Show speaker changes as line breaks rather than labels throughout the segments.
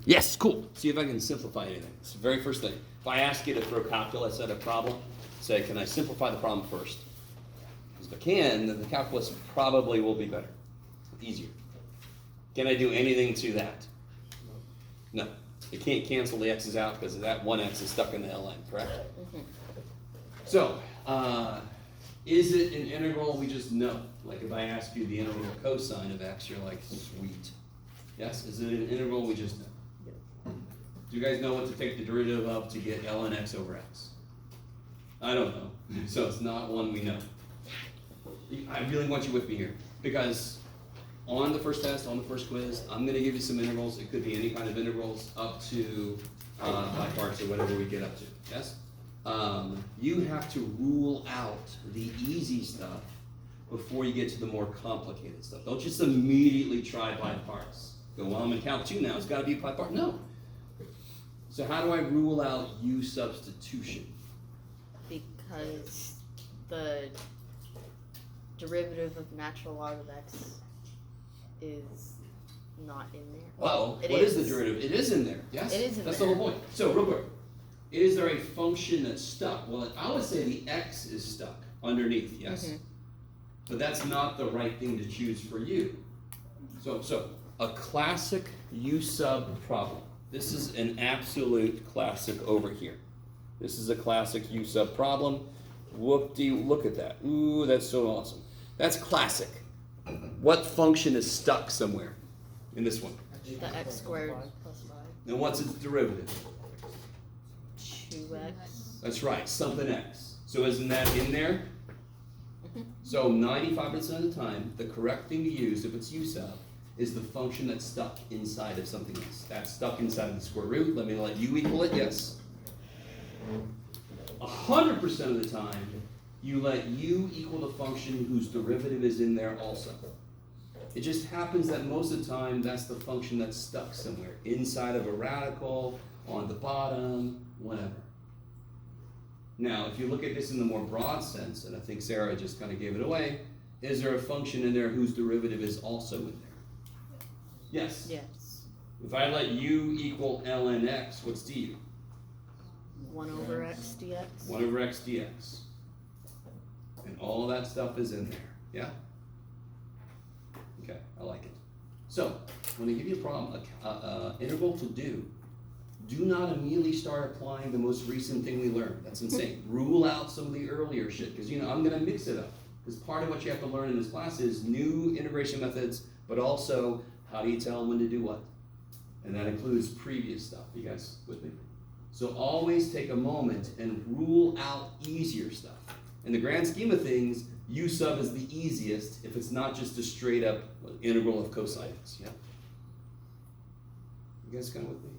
Yes, cool. See if I can simplify anything. It's the very first thing. If I ask you to throw calculus at a problem, say, can I simplify the problem first? Because if I can, then the calculus probably will be better, easier. Can I do anything to that? No. You can't cancel the x's out because that one x is stuck in the ln, correct? Mm-hmm. So, is it an integral we just know? Like if I ask you the integral cosine of x, you're like, sweet. Yes? Is it an integral we just know? Do you guys know what to take the derivative of to get ln x over x? I don't know. So it's not one we know. I really want you with me here. Because on the first test, on the first quiz, I'm going to give you some integrals. It could be any kind of integrals up to by parts or whatever we get up to. Yes? You have to rule out the easy stuff before you get to the more complicated stuff. Don't just immediately try by parts. Go, well, I'm in Calc 2 now. It's got to be by part. No. So how do I rule out U substitution?
Because the derivative of natural log of x is not in there.
Well, what is the derivative? It is in there. Yes?
It is in
That's
there.
the whole point. So, real quick. Is there a function that's stuck? Well, I would say the x is stuck underneath, yes? Mm-hmm. But that's not the right thing to choose for you. So a classic U sub problem. This is an absolute classic over here. This is a classic U sub problem. Whoop-de, look at that. Ooh, that's so awesome. That's classic. What function is stuck somewhere in this one?
The x squared plus 5.
And what's its derivative?
2x.
That's right, something x. So isn't that in there? So 95% of the time, the correct thing to use, if it's U sub, is the function that's stuck inside of something else. That's stuck inside of the square root. Let me let U equal it, yes. 100% of the time, you let U equal the function whose derivative is in there also. It just happens that most of the time, that's the function that's stuck somewhere. Inside of a radical, on the bottom, whatever. Now, if you look at this in the more broad sense, and I think Sarah just kind of gave it away, is there a function in there whose derivative is also in there? Yes?
Yes.
If I let U equal ln x, what's du?
1 over x dx.
1 over x dx. And all of that stuff is in there. Yeah? Okay, I like it. So, when I give you a problem, integral to do not immediately start applying the most recent thing we learned. That's insane. Rule out some of the earlier shit, because I'm going to mix it up. Because part of what you have to learn in this class is new integration methods, but also how do you tell when to do what? And that includes previous stuff. You guys with me? So always take a moment and rule out easier stuff. In the grand scheme of things, U sub is the easiest if it's not just a straight up integral of cosine x. Yeah? You guys kind of with me?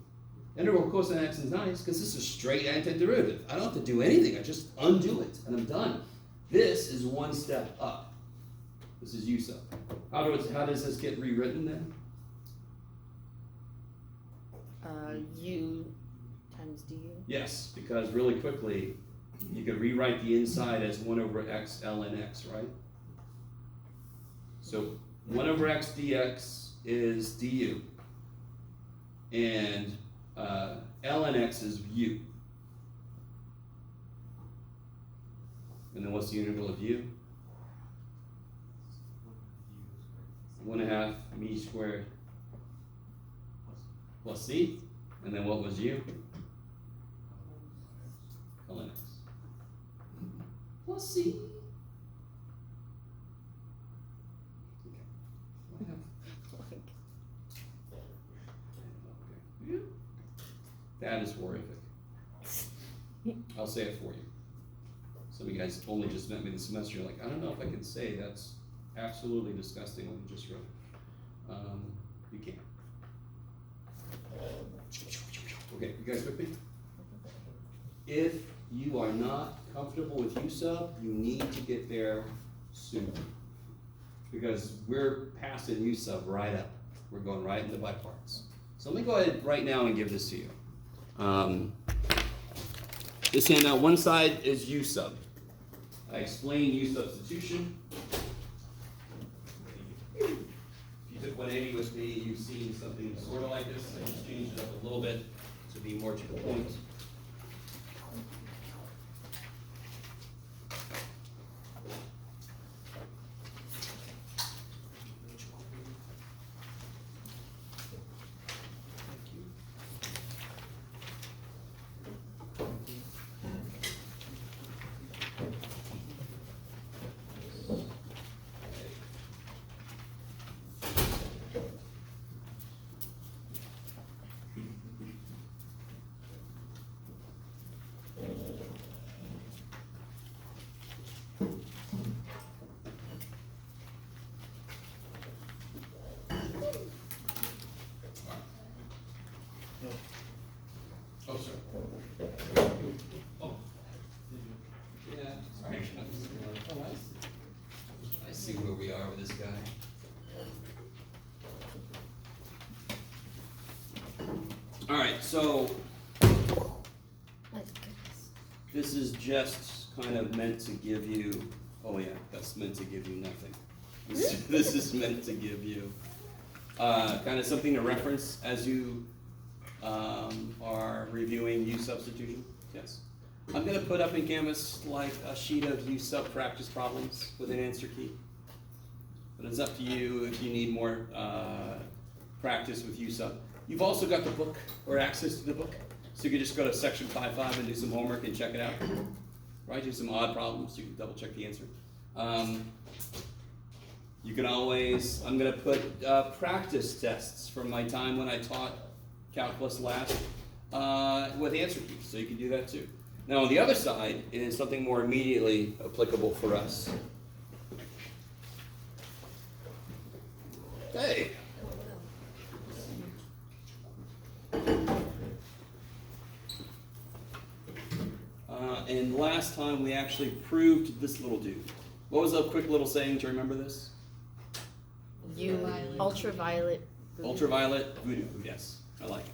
Integral of cosine x is nice because this is straight antiderivative. I don't have to do anything. I just undo it and I'm done. This is one step up. This is U sub. How does this get rewritten then?
U times du.
Yes, because really quickly, you could rewrite the inside as 1 over x ln x, right? So 1 over x dx is du. And ln x is u. And then what's the integral of u? 1/2 me squared plus c. And then what was u? ln x. Plus c. Okay. That is horrific. I'll say it for you. Some of you guys only just met me this semester. You're like, I don't know if I can say that's absolutely disgusting what you just wrote. You can't. Okay, you guys with me? If you are not comfortable with U sub, you need to get there soon. Because we're passing U sub right up. We're going right into by parts. So let me go ahead right now and give this to you. This handout, one side is U sub. I explained U substitution. If you took 180 with me, you've seen something sort of like this. I just changed it up a little. little bit to be more to the point. Oh, sorry. Oh. Yeah, sorry. Oh, I see where we are with this guy. All right, so
My goodness.
this is just kind of meant to give you, oh yeah, that's meant to give you nothing. This is meant to give you kind of something to reference as you are reviewing use substitution. Yes. I'm going to put up in Canvas like a sheet of use sub practice problems with an answer key. But it's up to you if you need more practice with use sub. You've also got the book or access to the book. So you can just go to section 5.5 and do some homework and check it out. Right? Do some odd problems. You can double check the answer. You can always, I'm going to put practice tests from my time when I taught calculus last with answer keys, so you can do that too. Now on the other side is something more immediately applicable for us. Okay. And last time we actually proved this little dude. What was a quick little saying to remember this?
Ultraviolet.
Ultraviolet voodoo, yes, I like it.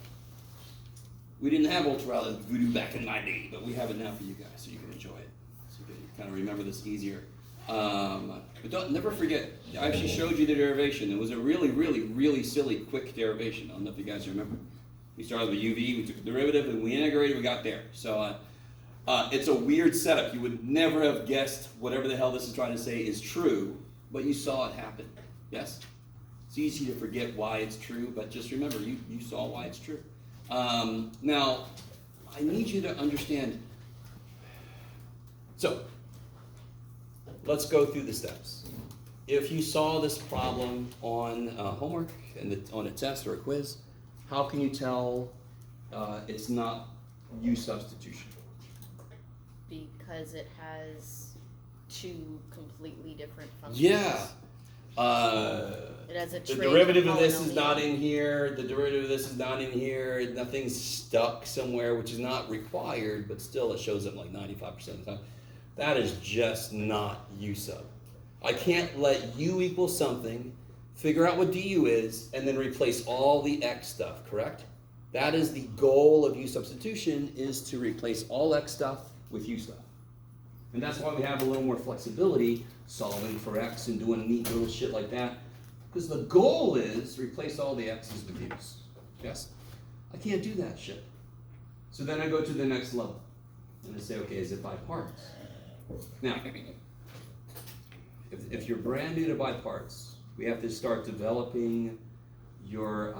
We didn't have ultraviolet voodoo back in my day, but we have it now for you guys, so you can enjoy it. So you can kind of remember this easier. But never forget, I actually showed you the derivation. It was a really, really, really silly, quick derivation. I don't know if you guys remember. We started with UV, we took the derivative, and we integrated, we got there. So it's a weird setup. You would never have guessed whatever the hell this is trying to say is true, but you saw it happen. Yes? It's easy to forget why it's true, but just remember, you saw why it's true. Now, I need you to understand. So, let's go through the steps. If you saw this problem on homework and on a test or a quiz, how can you tell it's not use substitution?
Because it has two completely different functions.
Yeah.
It has a
The
trig
derivative of this is
polynomial.
not in here. The derivative of this is not in here. Nothing's stuck somewhere, which is not required, but still it shows up like 95% of the time. That is just not u sub. I can't let u equal something, figure out what du is, and then replace all the x stuff, correct? That is the goal of u substitution, is to replace all x stuff with u stuff. And that's why we have a little more flexibility solving for x and doing neat little shit like that. Because the goal is replace all the x's with u's. Yes? I can't do that shit. So then I go to the next level. And I say, okay, is it by parts? Now, if you're brand new to by parts, we have to start developing your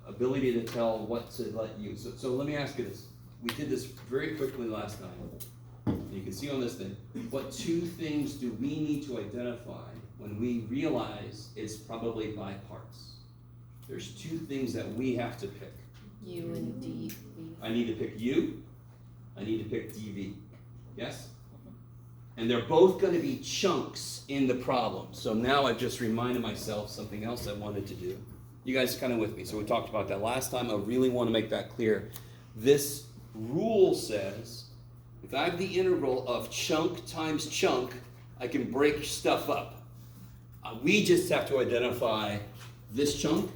ability to tell what to let you. So let me ask you this. We did this very quickly last time. You can see on this thing, what two things do we need to identify when we realize it's probably by parts? There's two things that we have to pick.
U and D.
I need to pick U, I need to pick dV. Yes? And they're both going to be chunks in the problem. So now I've just reminded myself something else I wanted to do. You guys are kind of with me. So we talked about that last time. I really want to make that clear. This rule says, if I have the integral of chunk times chunk, I can break stuff up. We just have to identify this chunk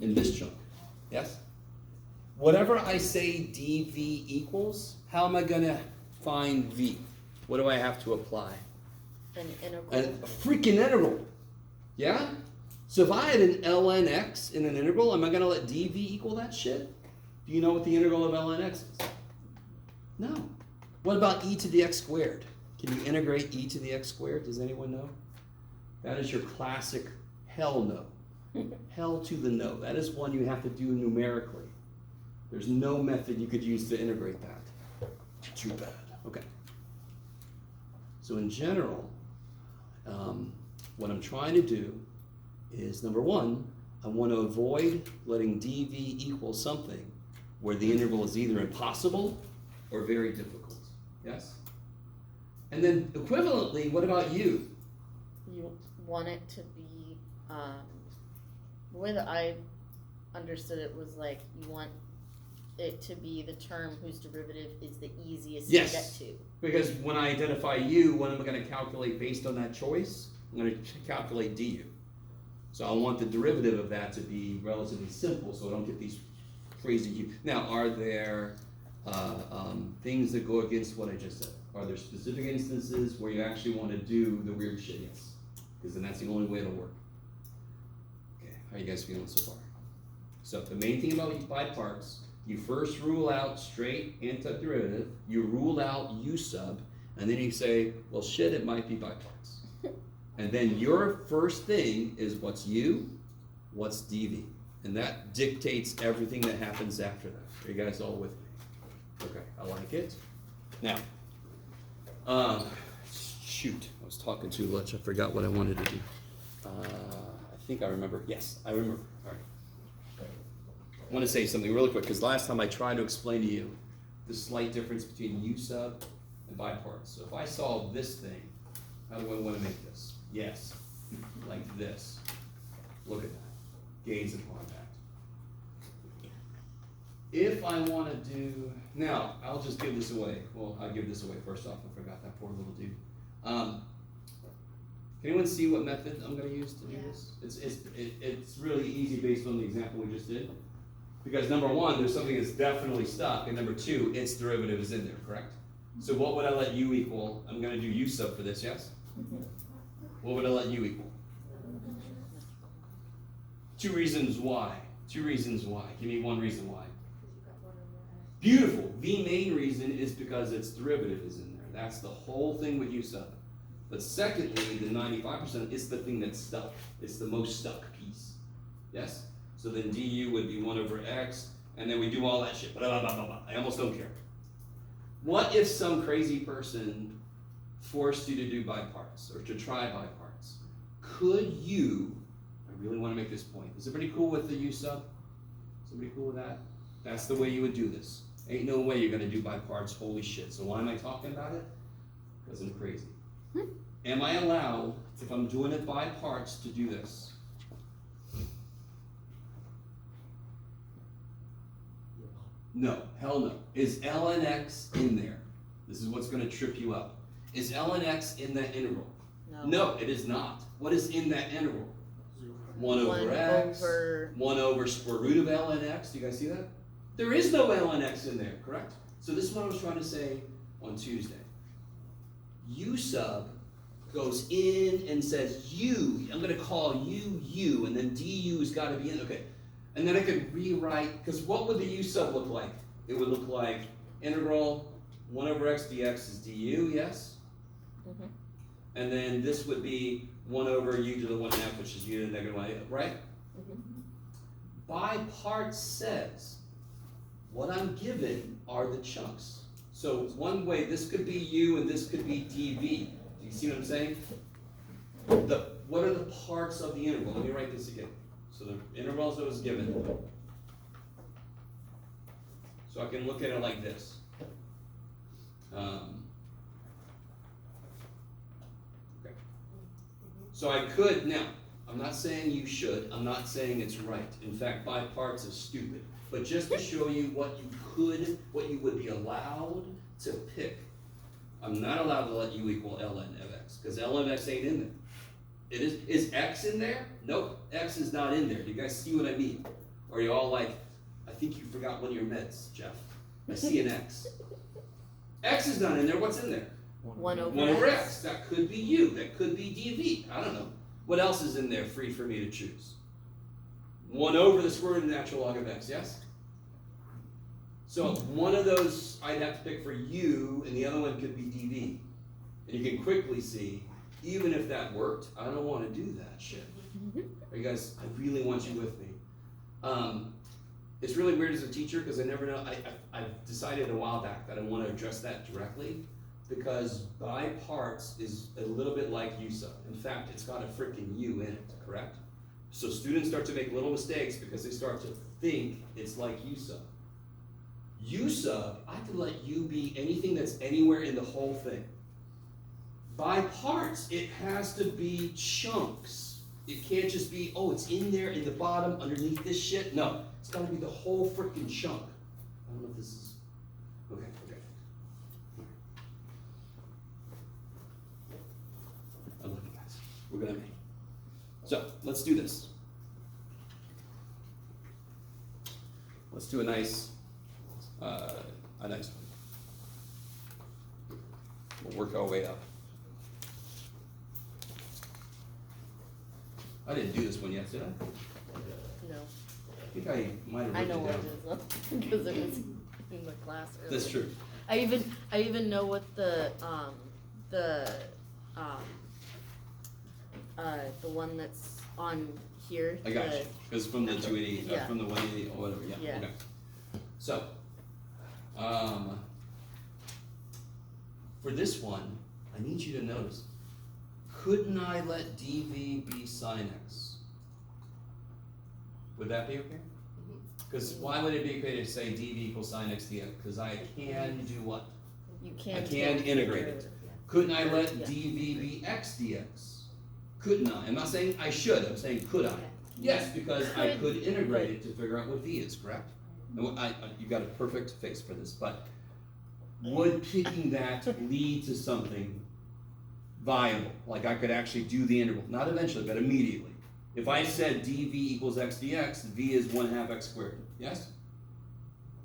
and this chunk. Yes? Whatever I say dv equals, how am I going to find v? What do I have to apply?
An integral.
A freaking integral. Yeah? So if I had an ln x in an integral, am I going to let dv equal that shit? Do you know what the integral of ln x is? No. What about e to the x squared? Can you integrate e to the x squared? Does anyone know? That is your classic hell no. Hell to the no. That is one you have to do numerically. There's no method you could use to integrate that. Too bad. Okay. So in general, what I'm trying to do is, number one, I want to avoid letting dv equal something where the interval is either impossible or very difficult. Yes? And then equivalently, what about u?
You want it to be, the way that I understood it was like, you want it to be the term whose derivative is the easiest
Yes.
to get to.
Because when I identify u, what am I going to calculate based on that choice? I'm going to calculate du. So I want the derivative of that to be relatively simple so I don't get these crazy u. Now, are there things that go against what I just said? Are there specific instances where you actually want to do the weird shit? Yes. Because then that's the only way it'll work. Okay, how are you guys feeling so far? So the main thing about by parts, you first rule out straight antiderivative, you rule out u sub, and then you say, well shit, it might be by parts. And then your first thing is what's u, what's dv. And that dictates everything that happens after that. Are you guys all with me? Okay, I like it. Now, shoot, I was talking too much. I forgot what I wanted to do. I think I remember. Yes, I remember. All right. I want to say something really quick because last time I tried to explain to you the slight difference between u sub and by parts. So if I solve this thing, how do I want to make this? Yes, like this. Look at that. Gains upon that. If I want to do, now I'll just give this away. Well, I'll give this away first off. I forgot that poor little dude. Can anyone see what method I'm going to use to do this? It's really easy based on the example we just did. Because number one, there's something that's definitely stuck, and number two, its derivative is in there, correct? So what would I let u equal? I'm going to do u sub for this, yes? What would I let u equal? Two reasons why. Two reasons why. Give me one reason why. Beautiful. The main reason is because its derivative is in there. That's the whole thing with u sub. But secondly, the 95% is the thing that's stuck. It's the most stuck piece. Yes? So then du would be 1 over x, and then we do all that shit. Blah, blah, blah, blah, blah. I almost don't care. What if some crazy person forced you to do by parts, or to try by parts? Could you, I really want to make this point. Is everybody cool with the u sub? Is everybody cool with that? That's the way you would do this. Ain't no way you're going to do by parts. Holy shit. So why am I talking about it? Because I'm crazy. Am I allowed, if I'm doing it by parts, to do this? No. Hell no. Is ln x in there? This is what's going to trip you up. Is ln x in that integral?
No.
No, it is not. What is in that integral? 1 over x, 1 over square root of ln x. Do you guys see that? There is no ln x in there, correct? So this is what I was trying to say on Tuesday. U sub goes in and says u. I'm going to call u, and then du's got to be in. Okay. And then I could rewrite, because what would the u sub look like? It would look like integral 1 over x dx is du, yes? Mm-hmm. And then this would be 1 over u to the 1/2, which is u to the negative 1, right? Mm-hmm. By parts says, what I'm given are the chunks. So one way, this could be u and this could be dv. Do you see what I'm saying? What are the parts of the integral? Let me write this again. So the intervals that was given. So I can look at it like this. Okay. So I could, now, I'm not saying you should, I'm not saying it's right. In fact, by parts is stupid. But just to show you what you would be allowed to pick. I'm not allowed to let u equal ln of x, because ln of x ain't in there. It is x in there? Nope, x is not in there. Do you guys see what I mean? Or are you all like, I think you forgot one of your meds, Jeff. I see an x. X is not in there, what's in there?
1 over
1 over x. That could be u, that could be dv. I don't know. What else is in there free for me to choose? 1 over the square root of the natural log of x, yes? So one of those I'd have to pick for u, and the other one could be dv. And you can quickly see, even if that worked, I don't want to do that shit. Are you guys, I really want you with me. It's really weird as a teacher because I never know, I've decided a while back that I want to address that directly because by parts is a little bit like u sub. In fact, it's got a freaking u in it, correct? So students start to make little mistakes because they start to think it's like u sub. U sub, I could let u be anything that's anywhere in the whole thing. By parts, it has to be chunks. It can't just be, oh, it's in there in the bottom underneath this shit. No, it's got to be the whole freaking chunk. I don't know if this is, okay. I love you guys. We're gonna make it. So, let's do this. Let's do a nice one. We'll work our way up. I didn't do this one yet, did I?
No.
I think I might have
I
written
know
it
what
down.
it is though, because it was in the class earlier.
That's true.
I even know what the one that's on here.
I got you. Because from the 280,
Yeah.
from the 180 or whatever. Yeah.
Yeah.
Okay. So, for this one, I need you to notice. Couldn't I let dv be sine x? Would that be okay? Because why would it be okay to say dv equals sine x dx? Because I can do what?
You can.
I can integrate it. Couldn't I let dv be x dx? Couldn't I? I'm not saying I should, I'm saying could I? Yes, because I could integrate it to figure out what v is, correct? And you got a perfect face for this, but would picking that lead to something viable? Like I could actually do the integral, not eventually, but immediately. If I said dv equals x dx, v is 1/2 x squared, yes?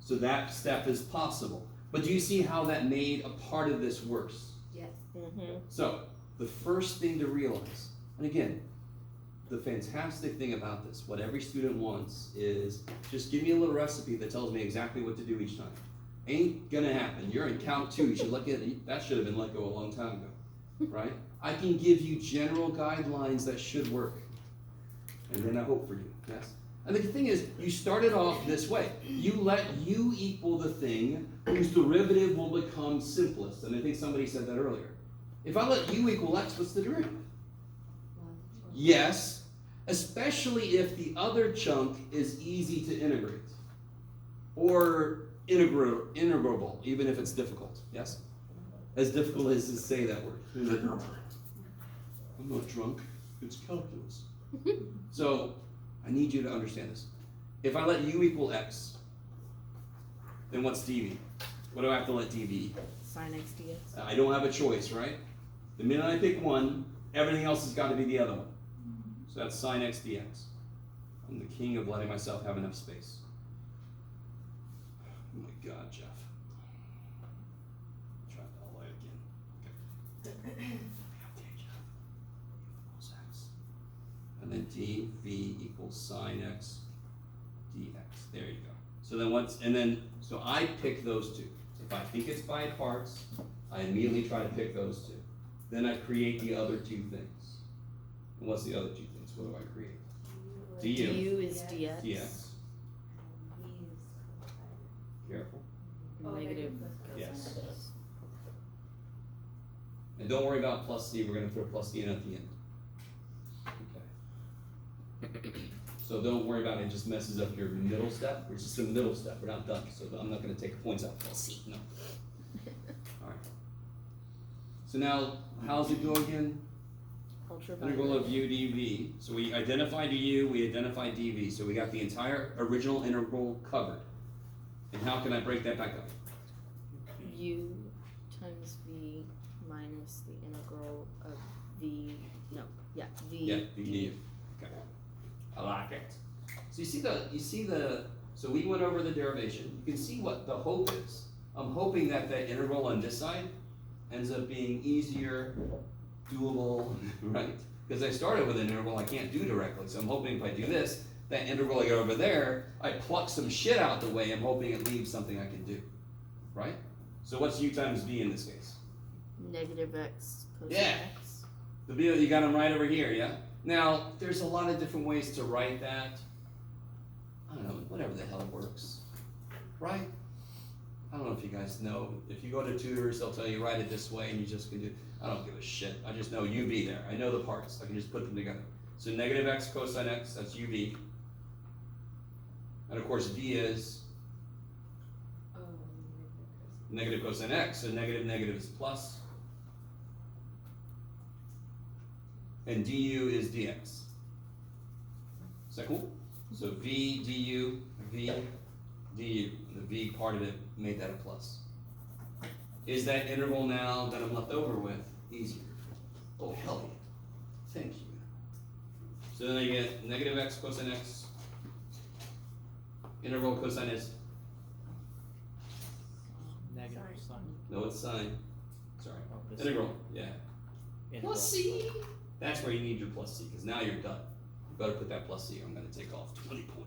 So that step is possible. But do you see how that made a part of this worse?
Yes.
Mm-hmm.
So, the first thing to realize, and again, the fantastic thing about this, what every student wants is, just give me a little recipe that tells me exactly what to do each time. Ain't gonna happen. You're in count 2, you should look at it, that should have been let go a long time ago, right? I can give you general guidelines that should work, and then I hope for you, yes? And the thing is, you started off this way. You let u equal the thing whose derivative will become simplest, and I think somebody said that earlier. If I let u equal x, what's the derivative? Yes, especially if the other chunk is easy to integrate. Or integrable, even if it's difficult, yes? As difficult as to say that word. I'm not drunk, it's calculus. So, I need you to understand this. If I let u equal x, then what's dv? What do I have to let dv equal?
Sine x dx.
I don't have a choice, right? The minute I pick one, everything else has got to be the other one. So that's sine x dx. I'm the king of letting myself have enough space. Oh my God, Jeff. Try that all out again. Okay, Jeff. Equals x. And then dv equals sine x dx. There you go. So then so I pick those two. If I think it's by parts, I immediately try to pick those two. Then I create the other two things. And what's the other two things? What do I create?
du is dx.
dx. Careful.
Negative.
Yes. And don't worry about plus c, we're going to throw plus c in at the end. Okay. So don't worry about it, it just messes up your middle step. It's just a middle step, we're not done. So I'm not going to take points out plus c, no. Alright. So now, how's it go again? Integral of u dv. So we identified u, we identified dv. So we got the entire original integral covered. And how can I break that back up?
U times v minus the integral of v, v.
Yeah, v du. Okay. I like it. So so we went over the derivation. You can see what the hope is. I'm hoping that that integral on this side ends up being easier, doable, right? Because I started with an integral I can't do directly. So I'm hoping if I do this, that integral I got over there, I pluck some shit out the way, I'm hoping it leaves something I can do, right? So what's u times v in this case?
Negative x cosine
Yeah.
x.
The v, you got them right over here, yeah? Now, there's a lot of different ways to write that. I don't know, whatever the hell works, right? I don't know if you guys know, if you go to tutors, they'll tell you write it this way and you just can do, I don't give a shit. I just know uv there. I know the parts. I can just put them together. So negative x cosine x, that's uv. And of course v is negative cosine x, so negative is plus. And du is dx. Is that cool? So v du, v du. The v part of it made that a plus. Is that integral now that I'm left over with easier? Oh, hell yeah. Thank you. So then I get negative x cosine x. Integral cosine is?
Negative sine.
No, it's sine. Sorry.
Oh, this
Integral, yeah.
integral.
Plus c. That's where you need your plus c, because now you're done. You better put that plus c, I'm gonna take off 20 points.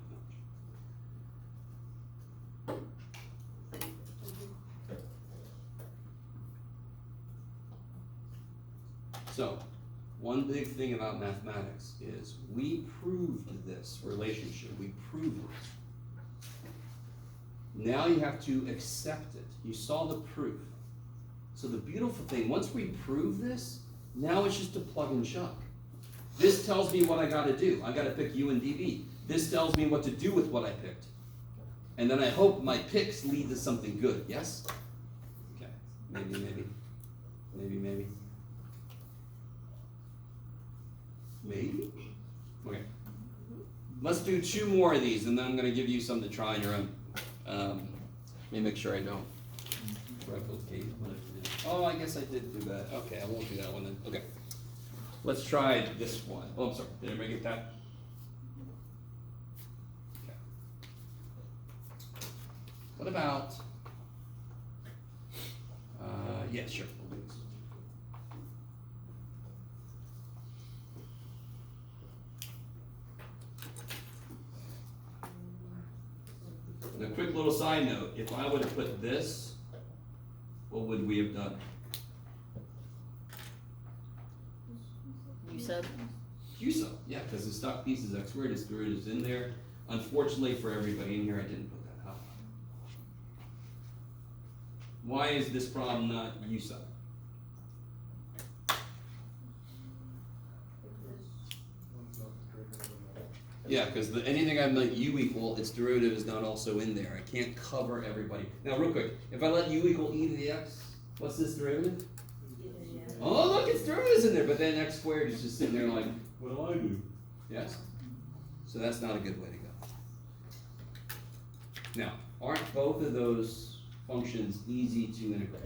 So, one big thing about mathematics is we proved this relationship, we proved it. Now you have to accept it. You saw the proof. So the beautiful thing, once we prove this, now it's just a plug and chug. This tells me what I gotta do. I gotta pick u and dv. This tells me what to do with what I picked. And then I hope my picks lead to something good, yes? Okay, maybe. Maybe? Okay. Let's do 2 more of these and then I'm gonna give you some to try on your own. Let me make sure I don't replicate what I did. Oh, I guess I did do that. Okay, I won't do that one then. Okay. Let's try this one. Oh, I'm sorry. Did everybody get that? Okay. What about, yeah, sure. We'll do this. And a quick little side note, if I would have put this, what would we have done?
You said?
QSUB, yeah, because the stock piece is x squared, its derivative is in there. Unfortunately for everybody in here, I didn't put that up. Why is this problem not USUB? Yeah, because anything I'm like u equal, its derivative is not also in there. I can't cover everybody. Now, real quick, if I let u equal e to the x, what's this derivative? Oh, look, its derivative's in there, but then x squared is just sitting there like, what do I do? Yes? So that's not a good way to go. Now, aren't both of those functions easy to integrate?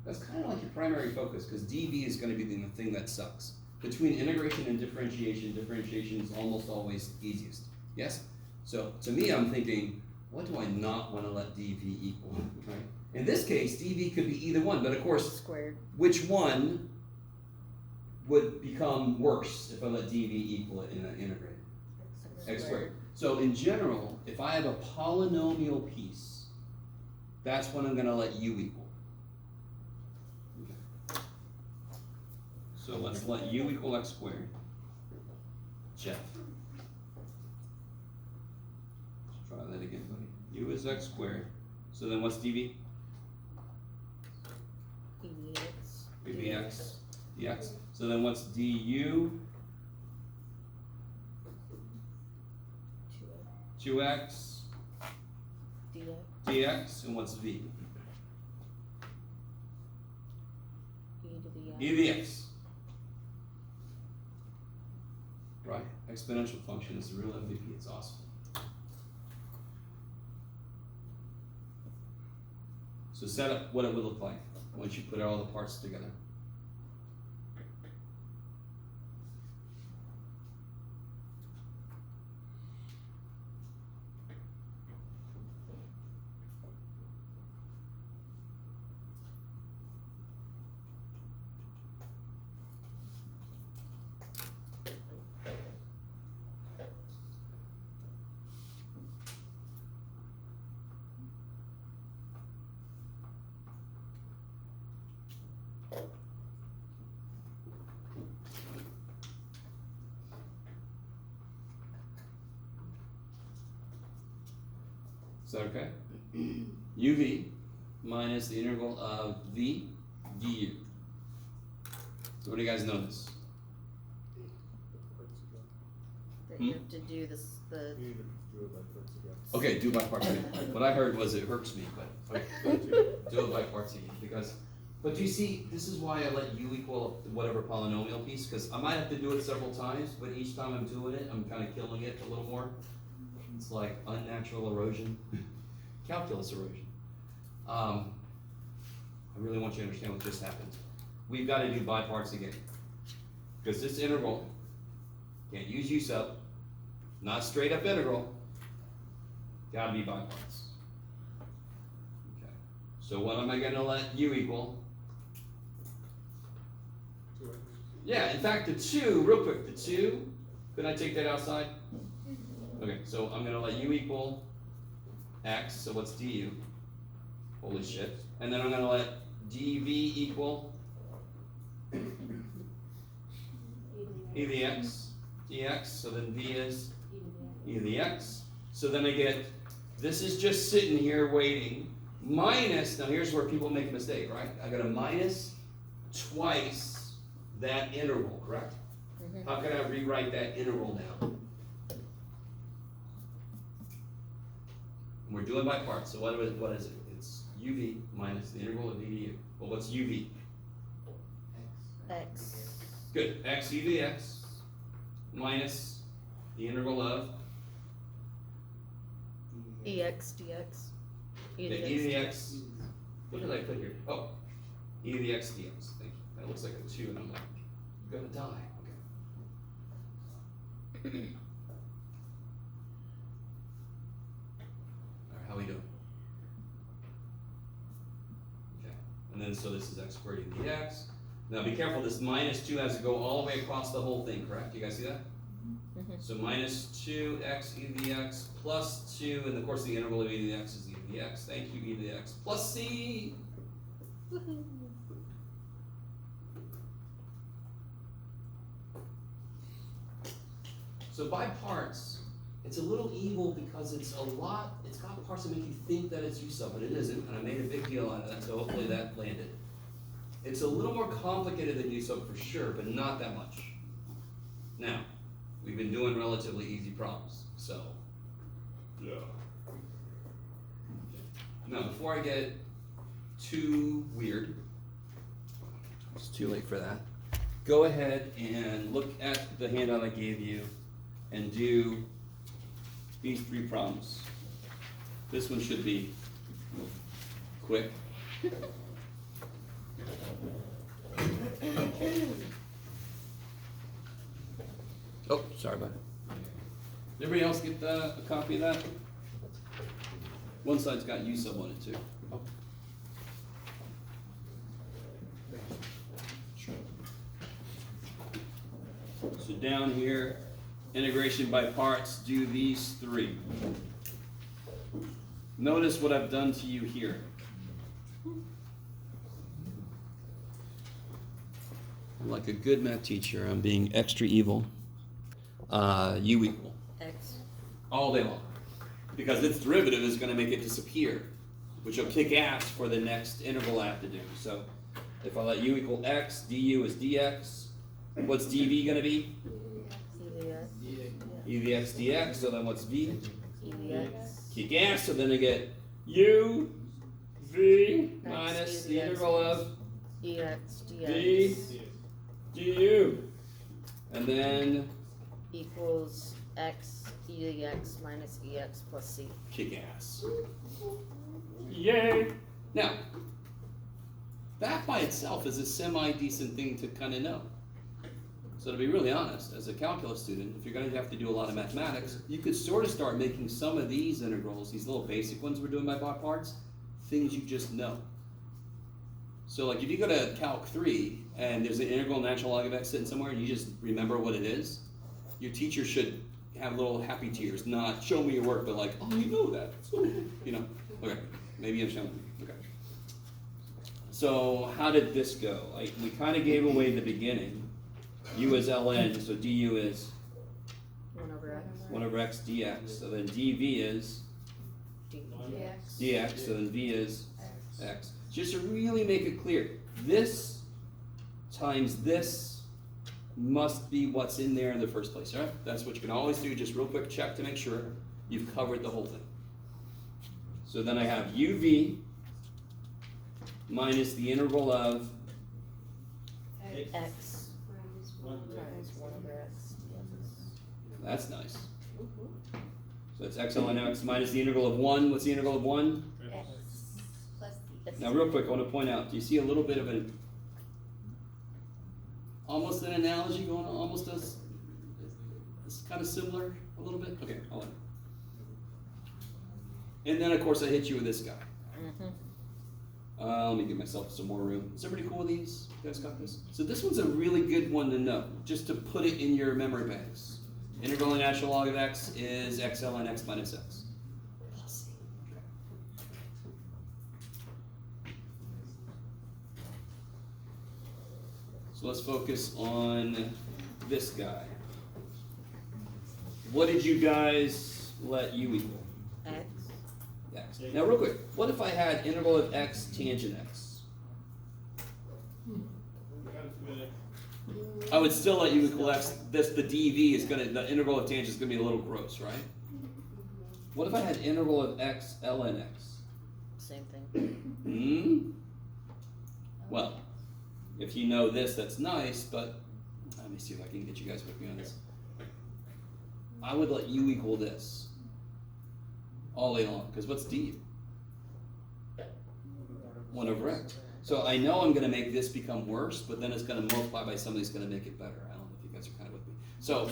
That's kind of like your primary focus, because dv is going to be the thing that sucks. Between integration and differentiation, differentiation is almost always easiest. Yes? So to me, I'm thinking, what do I not want to let dv equal, right? In this case, dv could be either one, but of course,
Squared.
which one would become worse if I let dv equal it in an integrated? X squared. So in general, if I have a polynomial piece, that's when I'm going to let u equal. So let's let u equal x squared. Jeff. Let's try that again, buddy. U is x squared. So then what's dv?
dx.
dx. dx. So then what's du? 2x
dx.
dx. And what's v?
E to the x.
e to the x. Right? Exponential function is the real MVP. It's awesome. So set up what it would look like once you put all the parts together. that okay? uv minus the integral of v du. So what do you guys notice?
That you have to do this, the.
Okay, do it by parts again. What I heard was it hurts me, but do it by parts again. But do you see, this is why I let u equal whatever polynomial piece, because I might have to do it several times, but each time I'm doing it, I'm kind of killing it a little more. It's like unnatural erosion, calculus erosion. I really want you to understand what just happened. We've got to do by parts again, because this integral, can't use u sub, not straight up integral, gotta be by parts. Okay, so what am I gonna let u equal? Yeah, in fact, the 2, real quick, the 2, could I take that outside? Okay, so I'm gonna let u equal x, so what's du? Holy shit. And then I'm gonna let dv equal e to the x, dx, so then v is e to the x. So then I get, this is just sitting here waiting, minus, now here's where people make a mistake, right? I got a minus twice that integral, correct?
Mhm.
How can I rewrite that integral now? We're doing by parts, so what is it? It's uv minus the integral of v du. Well, what's uv?
X.
Good, x e to the x minus the integral of
EX dx. E
the
to
e to the
the x.
x. What did I put here? Oh, e to the x dx. Thank you. That looks like a 2, and I'm like, I'm gonna die. Okay. All right, how we doing? Okay, and then so this is x squared e to the x. Now be careful. This minus 2 has to go all the way across the whole thing. Correct? You guys see that?
Mhm.
So minus 2x e to the x plus 2, and of course the integral of e to the x is e to the x. Thank you, e to the x plus c.
Woohoo.
So by parts, it's a little evil because it's got parts that make you think that it's u sub, but it isn't, and I made a big deal out of that, so hopefully that landed. It's a little more complicated than u sub for sure, but not that much. Now, we've been doing relatively easy problems, so. Yeah. Now, before I get too weird, it's too late for that. Go ahead and look at the handout I gave you and do these 3 problems. This one should be quick. Oh, sorry about it. Did everybody else get a copy of that? One side's got u sub on it too. Oh. So down here, integration by parts, do these 3. Notice what I've done to you here. Like a good math teacher, I'm being extra evil. U equal.
X.
All day long. Because its derivative is going to make it disappear, which will kick ass for the next integral I have to do. So if I let u equal x, du is dx, what's dv going to be? E to the x dx, so then what's v?
E to the x.
Kick ass, so then I get u v minus the integral of
EX dx.
v du. And then
Equals x e to the x minus ex plus c.
kick ass. Yay! Now, that by itself is a semi-decent thing to kind of know. So to be really honest, as a calculus student, if you're going to have to do a lot of mathematics, you could sort of start making some of these integrals, these little basic ones we're doing by parts, things you just know. So like if you go to Calc 3 and there's an integral natural log of x sitting somewhere and you just remember what it is, your teacher should have little happy tears, not show me your work, but like, oh, you know that. So, you know, okay, maybe I'm showing you. Okay. So how did this go? We kind of gave away the beginning. U is ln, so du is
1 over x.
1 over x dx. So then dv is
D.
dx, so then v is x. Just to really make it clear, this times this must be what's in there in the first place, right? That's what you can always do, just real quick check to make sure you've covered the whole thing. So then I have uv minus the integral of
X
One.
times 1 over X.
that's nice. So it's x ln x minus the integral of 1. What's the integral of 1?
X plus the.
Now real quick, I want to point out, do you see a little bit of an, almost an analogy going on, almost as, it's kind of similar, a little bit? Okay, I'll let it. And then of course I hit you with this guy. Let me give myself some more room. Is everybody cool with these? You guys got this? So this one's a really good one to know, just to put it in your memory banks. Integral and natural log of x is x ln x minus x. So let's focus on this guy. What did you guys let u equal?
X.
X. Now real quick, what if I had integral of x tangent x? I would still let u equal x. This, the dv is gonna, the integral of tangent is gonna be a little gross, right? What if I had integral of x ln x?
Same thing.
Well, if you know this, that's nice, but let me see if I can get you guys with me on this. I would let u equal this all day long, because what's d? 1 over x. So I know I'm going to make this become worse, but then it's going to multiply by something that's going to make it better. I don't know if you guys are kind of with me. So,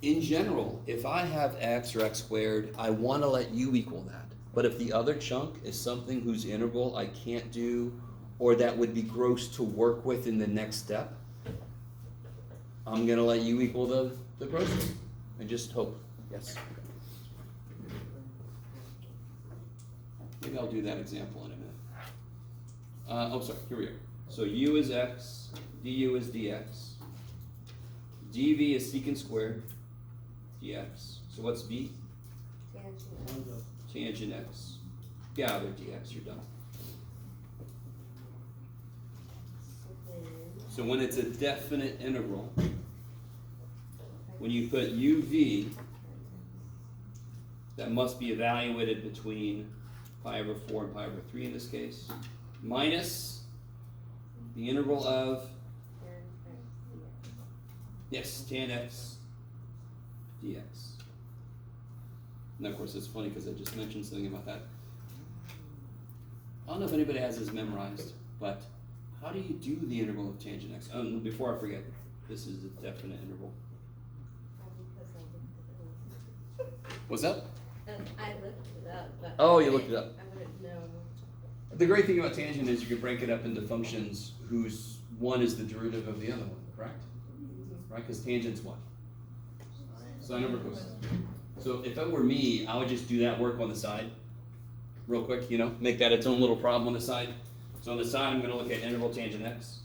in general, if I have x or x squared, I want to let u equal that. But if the other chunk is something whose integral I can't do, or that would be gross to work with in the next step, I'm going to let u equal the gross one. And just hope. Yes? Maybe I'll do that example in a minute. Oh, sorry, here we are. So u is x, du is dx, dv is secant squared dx. So what's v? Tangent x. Gather dx, you're done. So when it's a definite integral, when you put uv, that must be evaluated between pi over 4 and pi over 3 in this case, minus the integral of, yes, tan x dx. And of course it's funny because I just mentioned something about that. I don't know if anybody has this memorized, but how do you do the integral of tangent x? Before I forget, this is a definite integral. What's that?
I looked it up, but.
Oh, you looked it up.
I wouldn't know.
The great thing about tangent is you can break it up into functions whose one is the derivative of the other one, correct? Right, because tangent's what? Sine over cosine. So if it were me, I would just do that work on the side, real quick, you know, make that its own little problem on the side. So on the side, I'm going to look at integral tangent x.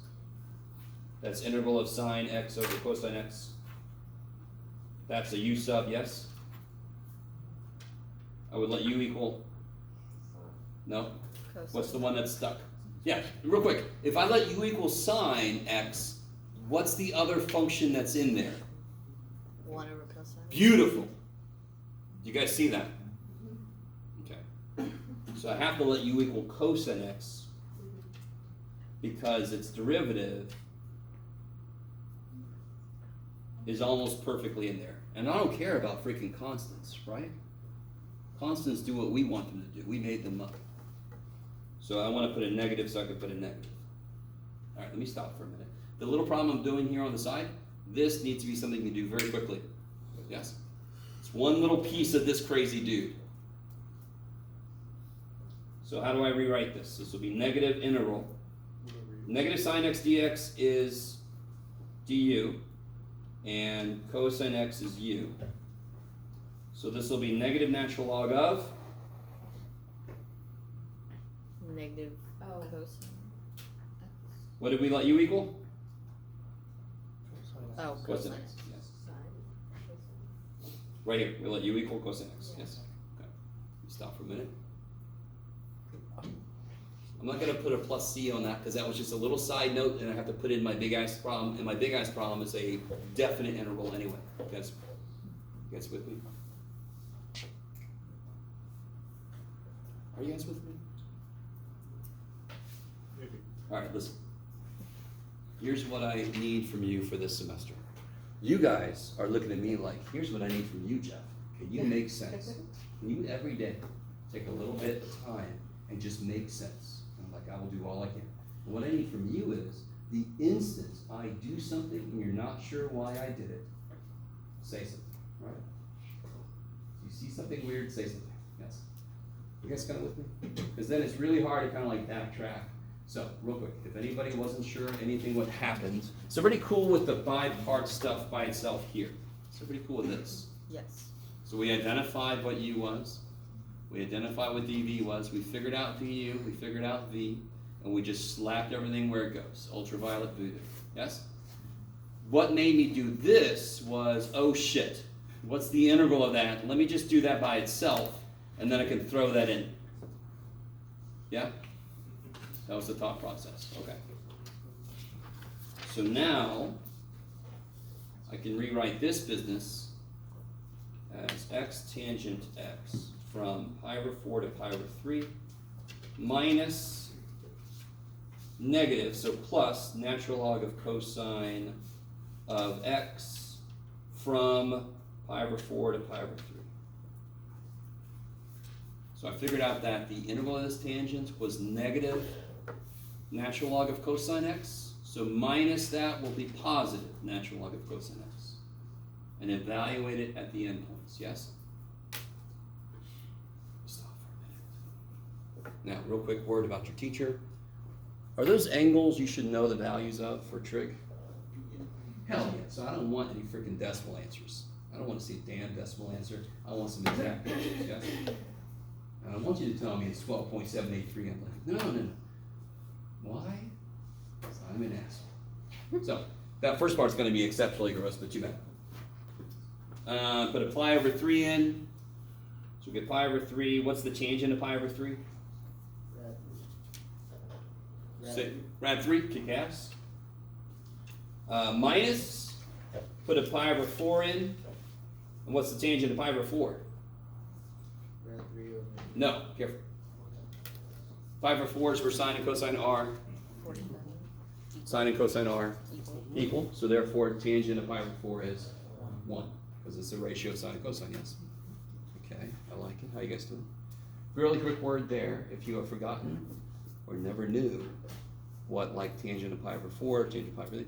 That's integral of sine x over cosine x. That's a u sub, yes? I would let u equal, no? What's the one that's stuck? Yeah, real quick. If I let u equal sine x, what's the other function that's in there?
1 over cosine.
Beautiful. You guys see that? Okay. So I have to let u equal cosine x because its derivative is almost perfectly in there. And I don't care about freaking constants, right? Constants do what we want them to do. We made them up. So I want to put a negative so I can put a negative. All right, let me stop for a minute. The little problem I'm doing here on the side, this needs to be something you can do very quickly. Yes? It's one little piece of this crazy dude. So how do I rewrite this? This will be negative integral. Negative sine x dx is du, and cosine x is u. So this will be negative natural log of
Negative cosine.
what did we let u equal?
Oh,
Cosine
cosine.
x. Yes. Right here, we let u equal cosine x. Yes. Okay. Stop for a minute. I'm not going to put a plus C on that because that was just a little side note, and I have to put in my big I's problem, and my big I's problem is a definite integral anyway. You guys with me? Are you guys with me?
Maybe.
All right, listen. Here's what I need from you for this semester. You guys are looking at me like, here's what I need from you, Jeff. Can you make sense? Can you every day take a little bit of time and just make sense? And I'm like, I will do all I can. And what I need from you is the instant I do something and you're not sure why I did it, say something, right? You see something weird, say something. Yes. You guys kind of with me? Because then it's really hard to kind of like backtrack. So, real quick, if anybody wasn't sure anything what happened, so pretty cool with the bi-part stuff by itself here. So pretty cool with this.
Yes.
So we identified what U was. We identified what dV was. We figured out VU. We figured out V. And we just slapped everything where it goes. Ultraviolet voodoo. Yes? What made me do this was, oh shit, what's the integral of that? Let me just do that by itself, and then I can throw that in. Yeah? That was the thought process. Okay. So now, I can rewrite this business as x tangent x from pi over 4 to pi over 3 minus negative, so plus natural log of cosine of x from pi over 4 to pi over 3. So I figured out that the integral of this tangent was negative natural log of cosine x, so minus that will be positive natural log of cosine x. And evaluate it at the endpoints, yes? Stop for a minute. Now, real quick word about your teacher. Are those angles you should know the values of for trig? Hell yeah. So I don't want any freaking decimal answers. I don't want to see a damn decimal answer. I want some exact answers, yes? And I want you to tell me it's 12.783. I'm like, no. Why? Because I'm an asshole. So, that first part's going to be exceptionally gross, but too bad. Put a pi over 3 in. So we get pi over 3. What's the tangent of pi over 3? Rad 3, kick ass. Minus, put a pi over 4 in. And what's the tangent of pi over 4?
Rad 3 over.
No, careful. Pi over 4 is where sine and cosine are.
47.
Sine and cosine are
Equal.
equal. So therefore, tangent of pi over 4 is 1. Because it's the ratio of sine and cosine, yes. Okay, I like it. How you guys doing? Really quick word there, if you have forgotten or never knew what like tangent of pi over 4, tangent of pi over 3,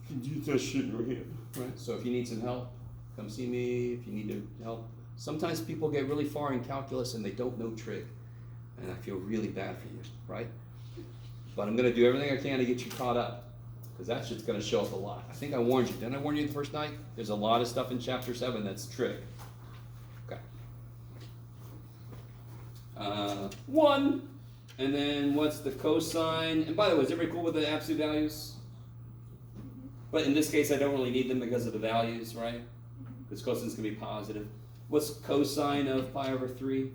can use that shit in your hand, right? So if you need some help, come see me. If you need to help, sometimes people get really far in calculus and they don't know trig, and I feel really bad for you, right? But I'm going to do everything I can to get you caught up, because that shit's going to show up a lot. I think I warned you. Didn't I warn you the first night? There's a lot of stuff in chapter 7 that's trig. Okay. 1, and then what's the cosine? And by the way, is everybody cool with the absolute values? But in this case, I don't really need them because of the values, right? Because cosine's going to be positive. What's cosine of pi over 3?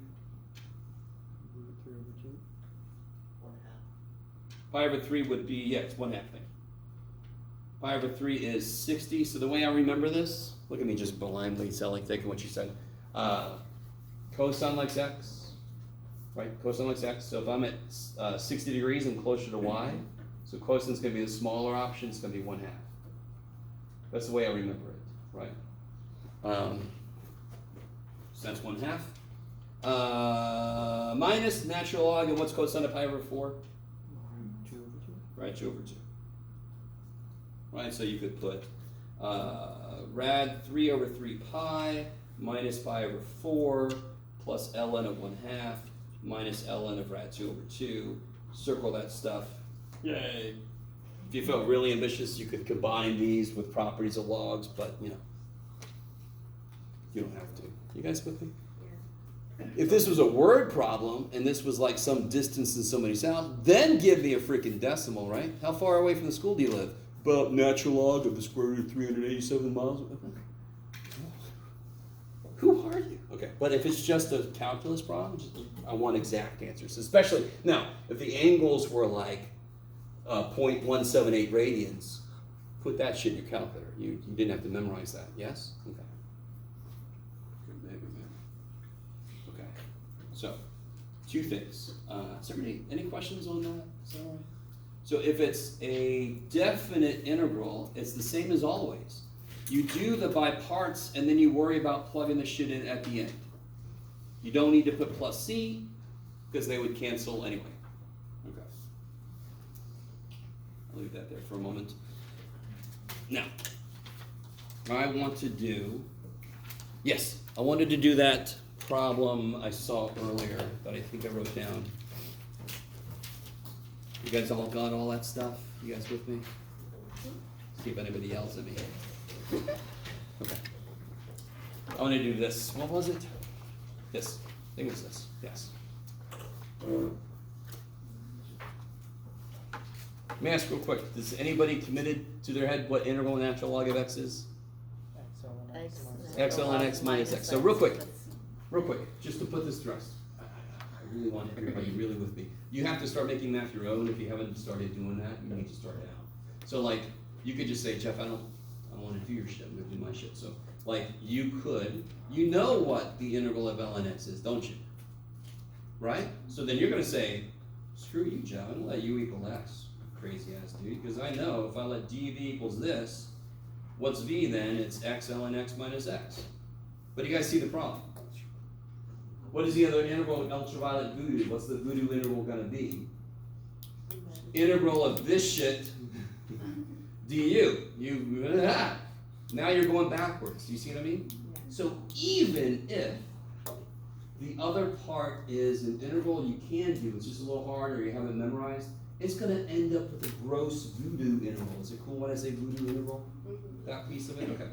Pi over 3 would be, yeah, it's 1/2 thing. Pi over 3 is 60. So the way I remember this, look at me just blindly taking what you said. Cosine likes x, right? Cosine likes x. So if I'm at 60 degrees, I'm closer to y. So cosine's going to be the smaller option. It's going to be 1/2. That's the way I remember it, right? So that's 1/2. Minus natural log, and what's cosine of pi over 4?
2 over 2.
Right, 2 over 2. Right, so you could put rad 3 over 3 pi minus pi over 4 plus ln of 1/2 minus ln of rad 2 over 2. Circle that stuff. Yay. If you felt really ambitious, you could combine these with properties of logs, but you know, you don't have to. You guys with me? If this was a word problem and this was like some distance in somebody's house, then give me a freaking decimal, right? How far away from the school do you live? About natural log of the square root of 387 miles. Who are you? Okay, but if it's just a calculus problem, I want exact answers. Especially now, if the angles were like 0.178 radians, put that shit in your calculator. You didn't have to memorize that. Yes. Okay. Good man, good man. Okay. So, two things. Is there any questions on that? Is that all right? So if it's a definite integral, it's the same as always. You do the by parts, and then you worry about plugging the shit in at the end. You don't need to put plus c, because they would cancel anyway. Okay. I'll leave that there for a moment. Now, I want to do, yes, I wanted to do that problem I saw earlier that I think I wrote down. You guys all got all that stuff? You guys with me? See if anybody yells at me. Okay. I want to do this. What was it? This. I think it was this. Yes. Let me ask real quick. Is anybody committed to their head what integral natural log of x is? X ln x minus x. So real quick, just to put this to rest. I really want everybody really with me. You have to start making math your own. If you haven't started doing that, you need to start now. So like, you could just say, Jeff, I don't want to do your shit. I'm going to do my shit. So like, you know what the integral of ln x is, don't you? Right? So then you're going to say, screw you, Jeff. I'm going to let u equal x. Crazy ass dude. Because I know if I let dv equals this, what's v then? It's x ln x minus x. But you guys see the problem. What is the other integral of ultraviolet voodoo? What's the voodoo integral going to be? Integral of this shit du. Now you're going backwards. Do you see what I mean? So even if the other part is an integral you can do, it's just a little hard or you haven't memorized, it's going to end up with a gross voodoo integral. Is it cool when I say voodoo integral? That piece of it? Okay.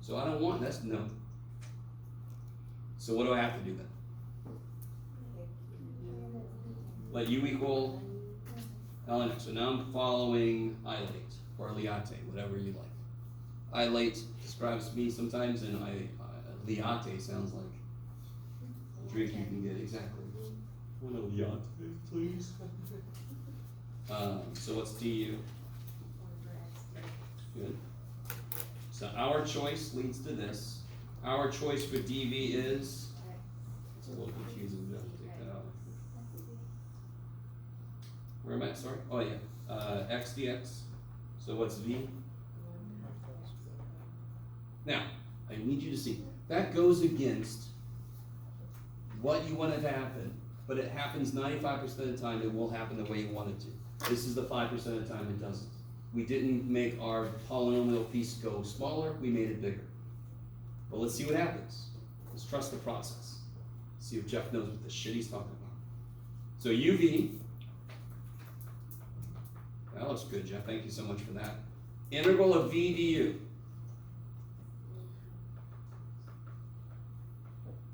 So I don't want that's no. So what do I have to do then? Let u equal ln x. So now I'm following Ilate or Liate, whatever you like. Ilate describes me sometimes, and Liate sounds like a drink you can get. Exactly. Want a Liate, please? So what's du? Good. So our choice leads to this. Our choice for dv is, it's a little confusing, but I'll take that out. Where am I? Sorry? Oh yeah. X dx. So what's v? Now, I need you to see. That goes against what you want it to happen, but it happens 95% of the time. It will happen the way you want it to. This is the 5% of the time it doesn't. We didn't make our polynomial piece go smaller, we made it bigger. But let's see what happens. Let's trust the process. See if Jeff knows what the shit he's talking about. So uv, that looks good, Jeff. Thank you so much for that. Integral of v du.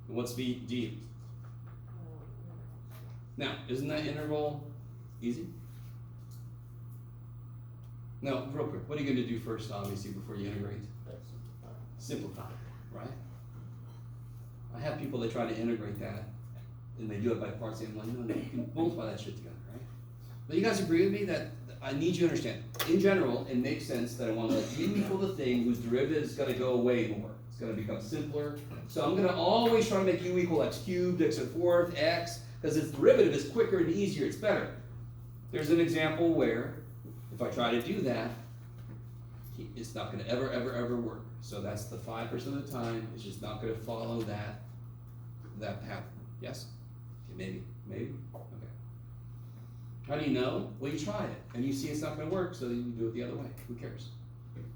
And what's v du? Now, isn't that integral easy? No, real quick, what are you going to do first, obviously, before you integrate? Simplify, right? I have people that try to integrate that, and they do it by parts, and I'm like, no, you can multiply that shit together, right? But you guys agree with me that I need you to understand, in general, it makes sense that I want to let u equal the thing whose derivative is going to go away more. It's going to become simpler. So I'm going to always try to make u equal x cubed, x to the fourth, x, because its derivative is quicker and easier, it's better. There's an example where, if I try to do that, it's not going to ever work. So that's the 5% of the time. It's just not going to follow that pattern. Yes? Okay, maybe. Okay. How do you know? Well, you try it, and you see it's not going to work, so you do it the other way. Who cares? Okay.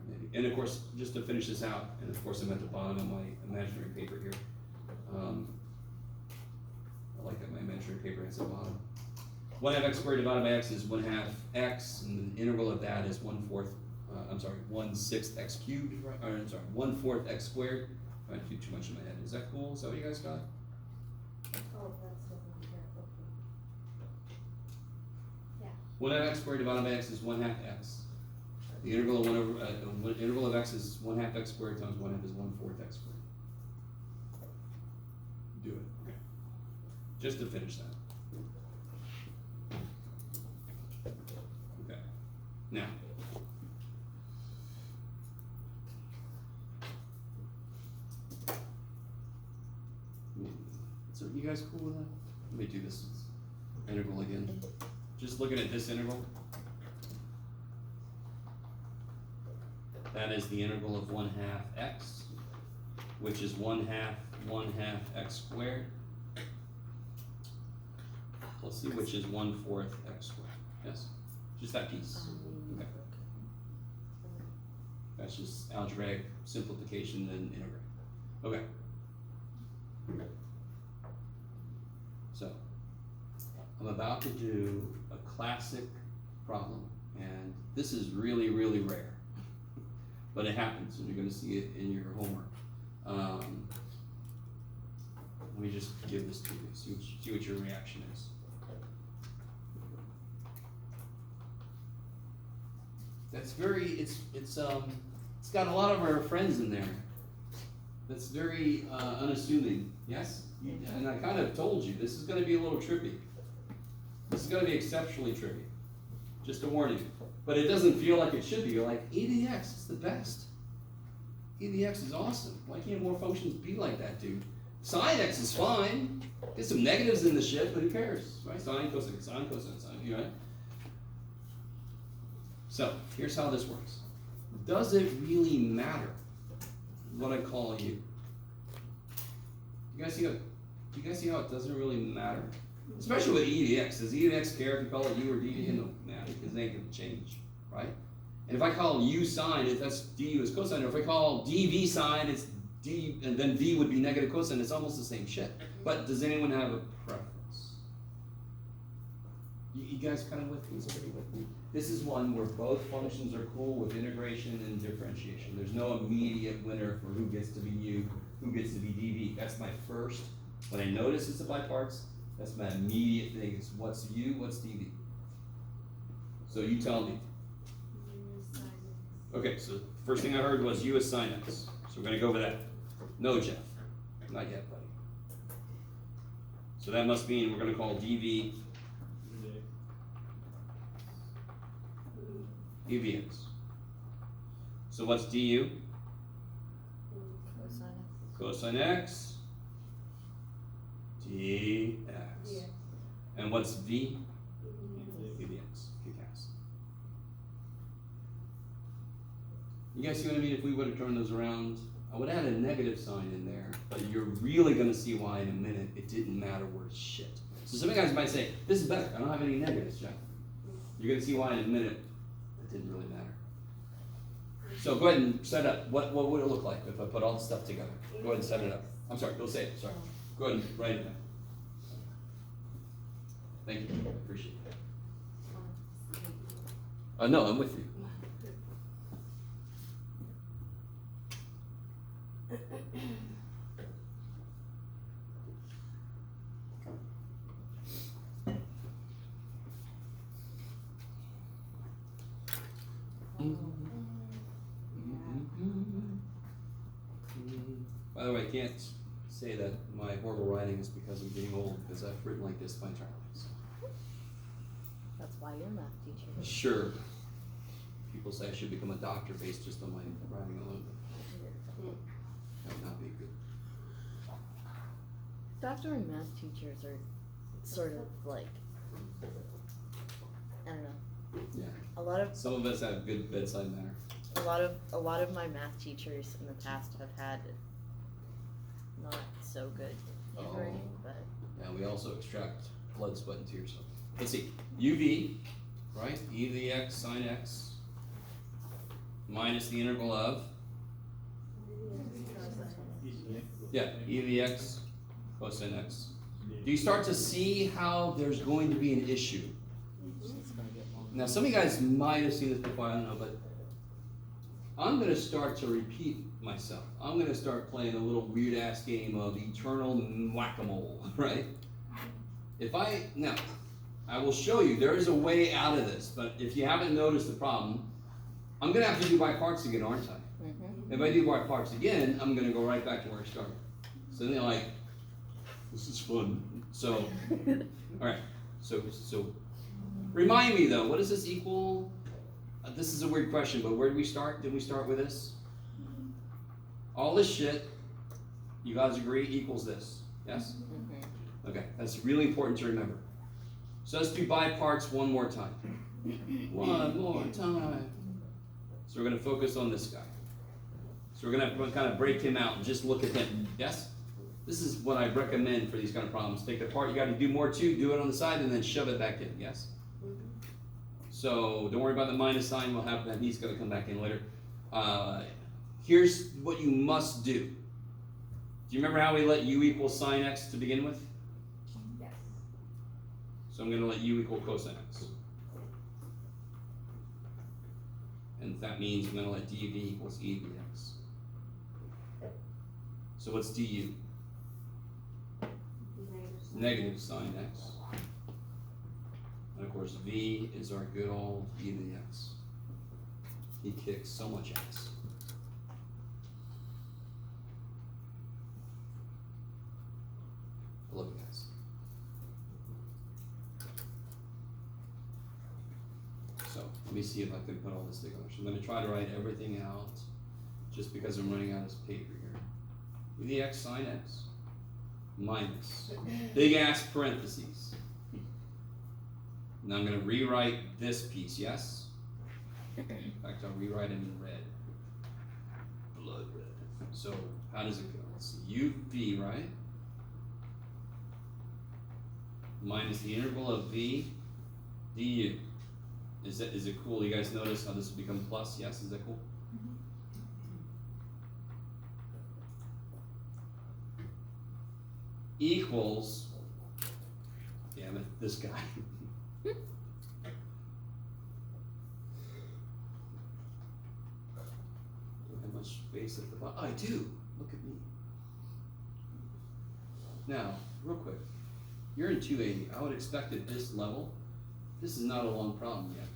Maybe. And of course, just to finish this out, and of course I'm at the bottom of my imaginary paper here. I like that my imaginary paper has a bottom. 1/2 x squared divided by x is 1/2 x, and the integral of that is 1/6 x cubed, right? Or, I'm sorry, 1/4 x squared. I might do too much in my head. Is that cool? Is that what you guys got?
Oh, that's different here, okay.
1/2 x squared divided by x is 1/2 x. The integral of 1 over, integral of x is 1/2 x squared times 1/2 is 1/4 x squared. Do it, okay. Just to finish that. Okay, now. So you guys cool with that? Let me do this integral again. Just looking at this integral. That is the integral of 1/2 x, which is 1/2 x squared. Let's see which is 1/4 x squared. Yes? Just that piece. Okay. That's just algebraic simplification and integrate. Okay. So, I'm about to do a classic problem, and this is really, really rare. But it happens, and you're gonna see it in your homework. Let me just give this to you, see what your reaction is. That's very, it's got a lot of our friends in there. That's very unassuming, yes? And I kind of told you, this is gonna be a little trippy. This is gonna be exceptionally trippy, just to warn you. But it doesn't feel like it should be. You're like, e to the x, it's the best. E to the x is awesome. Why can't more functions be like that, dude? Sine x is fine. Get some negatives in the shit, but who cares, right? Sine, cosine, sine, cosine, sine, you right? So, here's how this works. Does it really matter what I call u? You guys see how it doesn't really matter? Especially with e to the x. Does e to the x care if you call it u or d? No, because they can change, right? And if I call u sine, if that's du is cosine, or if I call dv sine, it's d, and then v would be negative cosine. It's almost the same shit. But does anyone have a preference? You guys kind of with me? Is everybody with me? This is one where both functions are cool with integration and differentiation. There's no immediate winner for who gets to be u, who gets to be dv. That's my first. When I notice it's a by parts, that's my immediate thing. It's what's u, what's dv. So you tell me. Okay, so first thing I heard was u is sine x. So we're gonna go with that. No, Jeff. Not yet, buddy. So that must mean we're gonna call dv dvx. So what's du? Cosine x. Dx.
Yeah.
And what's v? dvx. Kick-ass. You guys see what I mean? If we would have turned those around, I would add a negative sign in there, but you're really gonna see why in a minute it didn't matter worth shit. So some guys might say, this is better, I don't have any negatives, Jeff. You're gonna see why in a minute it didn't really matter. So go ahead and set it up. What would it look like if I put all the stuff together? Go ahead and set it up. I'm sorry, go say it, sorry. Go ahead and write it down. Thank you, appreciate that. No, I'm with you. By the way, I can't say that my horrible writing is because I'm getting old, because I've written like this my entire life. So.
That's why you're a math teacher.
Sure. People say I should become a doctor based just on my writing alone. That would not be good.
Doctor and math teachers are sort of like, I don't know.
Yeah. Some of us have good bedside manner.
A lot of my math teachers in the past have had not so good handwriting, but
yeah, we also extract blood, sweat, and tears. So let's see. UV, right? E to the x sine x minus the integral of e to the x cosine x. Do you start to see how there's going to be an issue? Now, some of you guys might have seen this before, I don't know, but I'm going to start to repeat myself. I'm going to start playing a little weird-ass game of eternal whack-a-mole, right? I will show you, there is a way out of this, but if you haven't noticed the problem, I'm gonna have to do by parts again, aren't I?
Mhm.
If I do by parts again, I'm gonna go right back to where I started. So then they're like, this is fun. So, alright, so remind me though, what does this equal? This is a weird question, but where did we start? Did we start with this? All this shit, you guys agree, equals this, yes?
Mhm.
Okay, that's really important to remember. So let's do by parts one more time. One more time. So we're gonna focus on this guy. So we're gonna kind of break him out and just look at him, yes? This is what I recommend for these kind of problems. Take the part you gotta do more to, do it on the side, and then shove it back in, yes? So don't worry about the minus sign, we'll have that, he's gonna come back in later. Here's what you must do. Do you remember how we let u equal sine x to begin with?
Yes.
So I'm gonna let u equal cosine x. And that means I'm gonna let dv equals e dx. So what's du? Negative sine x. And of course v is our good old e to the x. He kicks so much ass. I love you guys. So let me see if I can put all this together. So I'm going to try to write everything out just because I'm running out of paper here. E to the x sine x minus big ass parentheses. Now I'm going to rewrite this piece, yes? In fact, I'll rewrite it in red. Blood red. So how does it go? Let's see. uv, right? Minus the integral of v du. Is it cool? You guys notice how this will become plus? Yes, is that cool? Equals, damn it, this guy. Don't have much space at the bottom. I do. Look at me. Now, real quick. You're in 280. I would expect at this level, this is not a long problem yet.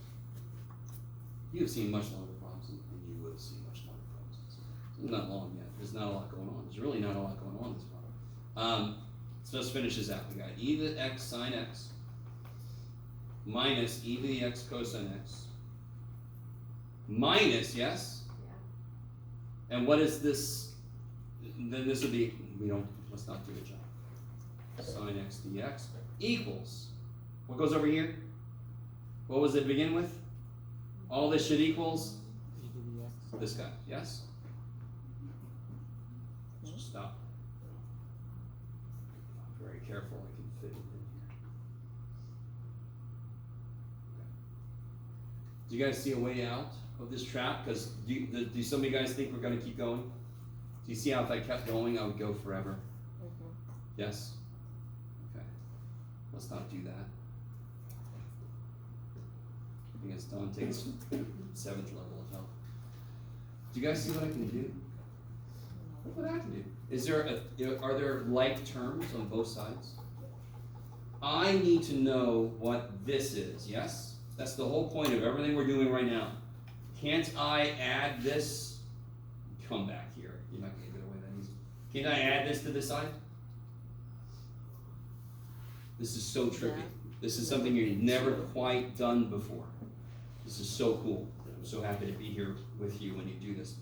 You have seen much longer problems, and you would have seen much longer problems. It's not long yet. There's not a lot going on. There's really not a lot going on in this problem. So let's finish this out. We got e to the x sine x minus e to the x cosine x minus, yes?
Yeah.
And what is this? Then this would be, let's not do a job. Sine x dx equals, what goes over here? What was it to begin with? All this shit equals this guy, yes? Just stop. Very careful, I can fit it in here. Okay. Do you guys see a way out of this trap? Because do some of you guys think we're going to keep going? Do you see how if I kept going, I would go forever?
Mhm.
Yes? Okay. Let's not do that. I think it's Dante's 7th level of help. Do you guys see what I can do? Look what I can do. Are there like terms on both sides? I need to know what this is, yes? That's the whole point of everything we're doing right now. Can't I add this? Come back here. You're not going to get away that easy. Can't I add this to this side? This is so trippy.
Yeah.
This is something you've never quite done before. This is so cool. I'm so happy to be here with you when you do this.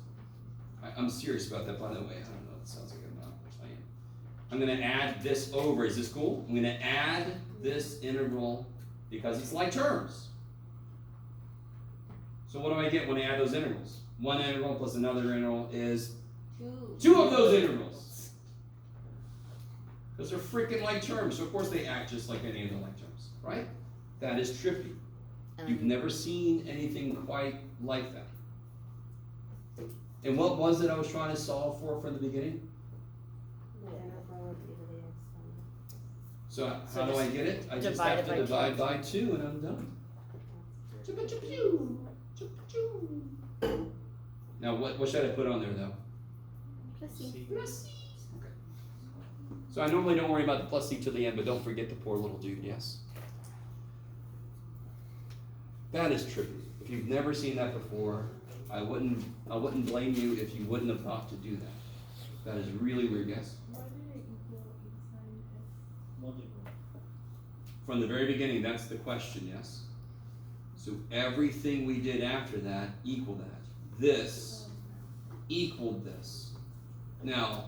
I'm serious about that, by the way. I don't know, it sounds like I'm not, which I am. I'm going to add this over. Is this cool? I'm going to add this integral because it's like terms. So what do I get when I add those integrals? One integral plus another integral is two of those integrals. Because they're freaking like terms, so of course they act just like any of the like terms, right? That is trippy. You've never seen anything quite like that. And what was it I was trying to solve for from the beginning? So how do I get it? I just have to divide by 2 and I'm done. Now what should I put on there though? Plus C. Okay. So I normally don't worry about the plus C to the end, but don't forget the poor little dude, yes? That is trippy. If you've never seen that before, I wouldn't blame you if you wouldn't have thought to do that. That is really weird, yes?
Why did it equal each side x?
Multiple.
From the very beginning, that's the question, yes? So everything we did after that equaled that. This equaled this. Now,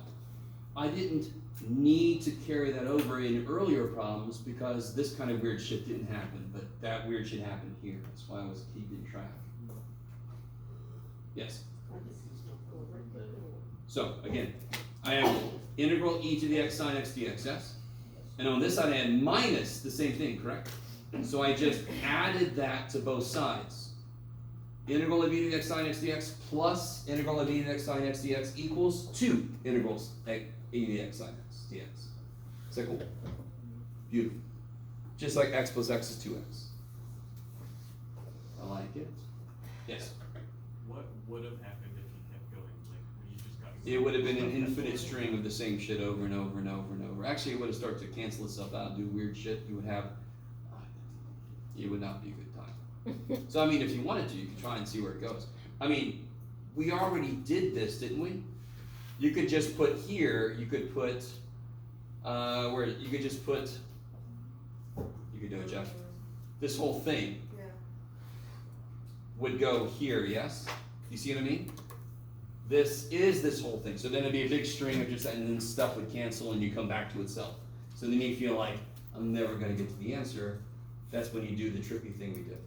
I didn't need to carry that over in earlier problems because this kind of weird shit didn't happen, but that weird shit happened here. That's why I was keeping track. Yes? So, again, I have integral e to the x sine x dx, yes? And on this side I had minus the same thing, correct? So I just added that to both sides. Integral of e to the x sine x dx plus integral of e to the x sine x dx equals 2 integrals e to the x sine x dx. Is that cool? Beautiful. Just like x plus x is 2x. I like it. Yes?
What would have happened if you kept going? Like, when you just got
It would have been an infinite string of the same shit over and over and over and over. Actually, it would have started to cancel itself out and do weird shit. You would have, it would not be a good time. So, I mean, if you wanted to, you could try and see where it goes. I mean, we already did this, didn't we? You could just put here, you could put, where, you could just put, you could do it, Jeff. This whole thing would go here, yes? You see what I mean? This is this whole thing. So then it'd be a big string of just, and then stuff would cancel and you come back to itself. So then you feel like, I'm never gonna get to the answer. That's when you do the tricky thing we did.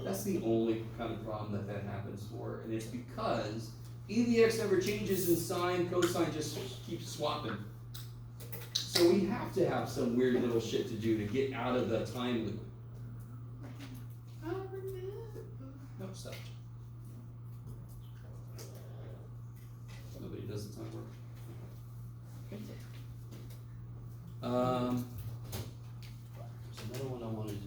That's the only kind of problem that happens for, and it's because e to the x never changes and sine, cosine just keeps swapping. So we have to have some weird little shit to do to get out of the time loop. No, stop. Nobody does the time work. There's another one I wanted to do.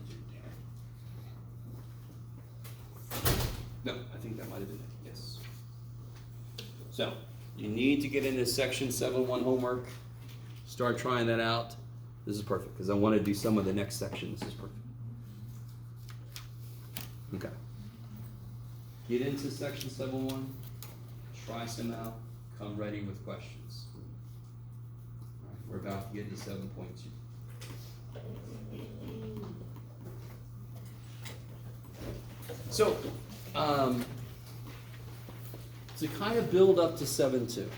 No, I think that might have been it. Yes. So you need to get into section 7.1 homework. Start trying that out. This is perfect because I want to do some of the next section. This is perfect. Okay. Get into section 7.1. Try some out. Come ready with questions. All right, we're about to get into 7.2. So, to kind of build up to 7.2.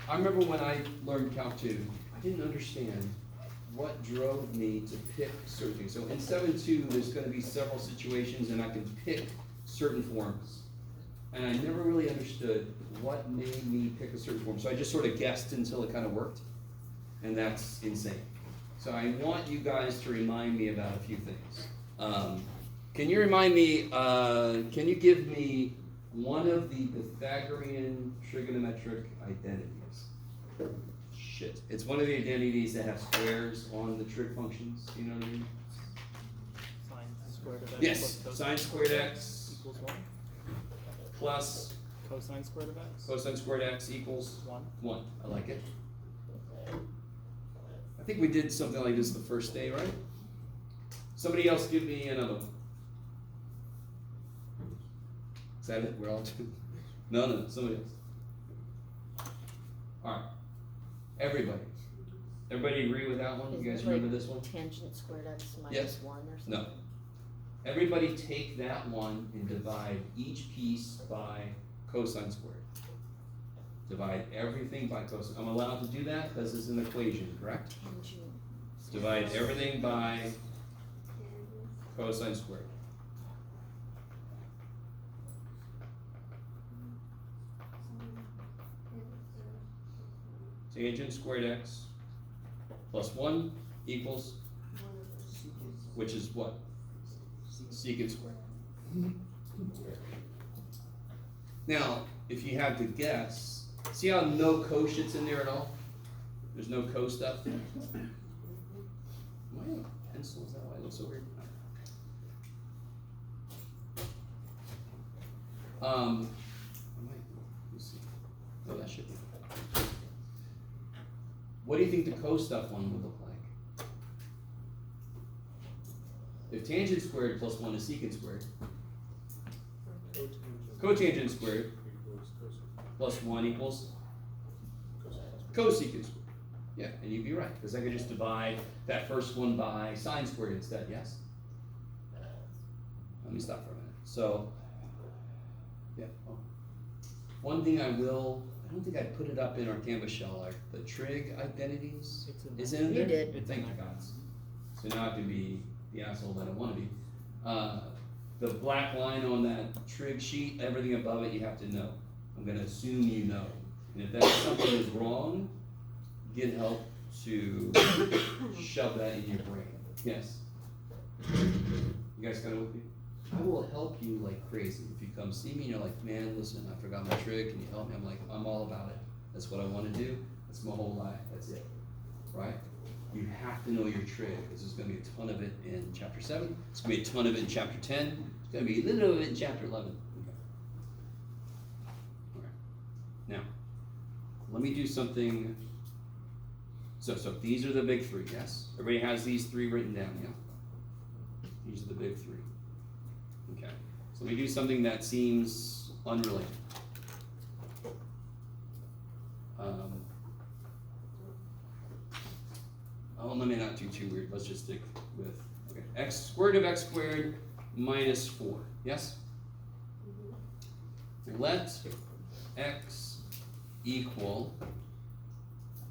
I remember when I learned Calc 2, I didn't understand what drove me to pick certain things. So in 7.2, there's going to be several situations and I can pick certain forms. And I never really understood what made me pick a certain form. So I just sort of guessed until it kind of worked. And that's insane. So I want you guys to remind me about a few things. Can you remind me, can you give me one of the Pythagorean trigonometric identities? Shit. It's one of the identities that have squares on the trig functions. You know what I mean?
Sine squared of x
Yes.
plus
Sine squared x
equals 1.
plus
Cosine squared of x.
cosine squared x equals
1.
1. I like it. I think we did something like this the first day, right? Somebody else give me another one. Is that it? We're all two? No, somebody else. Alright. Everybody agree with that one? You guys remember this one?
Tangent squared x minus
Yes.
1 or something?
No. Everybody take that one and divide each piece by cosine squared. Divide everything by cosine. I'm allowed to do that because it's an equation, correct?
Tangent.
Divide everything by cosine squared. Tangent squared x plus 1 equals, which is what? Secant squared. Now, if you had to guess, see how no co shit's in there at all? There's no co stuff. Why are pencils? Is that why it looks so weird? Let's see. Oh, that should be. What do you think the co stuff one would look like? if tangent squared plus 1 is secant squared,
Cotangent.
cotangent squared
Equals cosine.
plus 1 equals
Cosine.
cosecant squared. Yeah, and you'd be right, because I could just divide that first one by sine squared instead, yes? Let me stop for a minute. So, yeah. Oh. One thing I don't think I put it up in our Canvas shell, like the trig identities.
It's in
Is it in
You
there?
did.
Thank you, guys. So now I can be the asshole that I want to be. The black line on that trig sheet, everything above it you have to know. I'm going to assume you know. And if that something is wrong, get help to shove that in your brain. Yes. You guys got it with me? I will help you like crazy. If you come see me and you're like, man, listen, I forgot my trig, can you help me? I'm like, I'm all about it. That's what I want to do. That's my whole life. That's it. Right? You have to know your trig, because there's going to be a ton of it in chapter 7. It's going to be a ton of it in chapter 10. It's going to be a little of it in chapter 11. Okay. All right. Now, let me do something. So these are the big 3, yes? Everybody has these 3 written down, yeah? These are the big 3. Okay. So let me do something that seems unrelated. Let me not do too weird. Let's just stick with, okay, square root of x squared minus 4, yes? Let x equal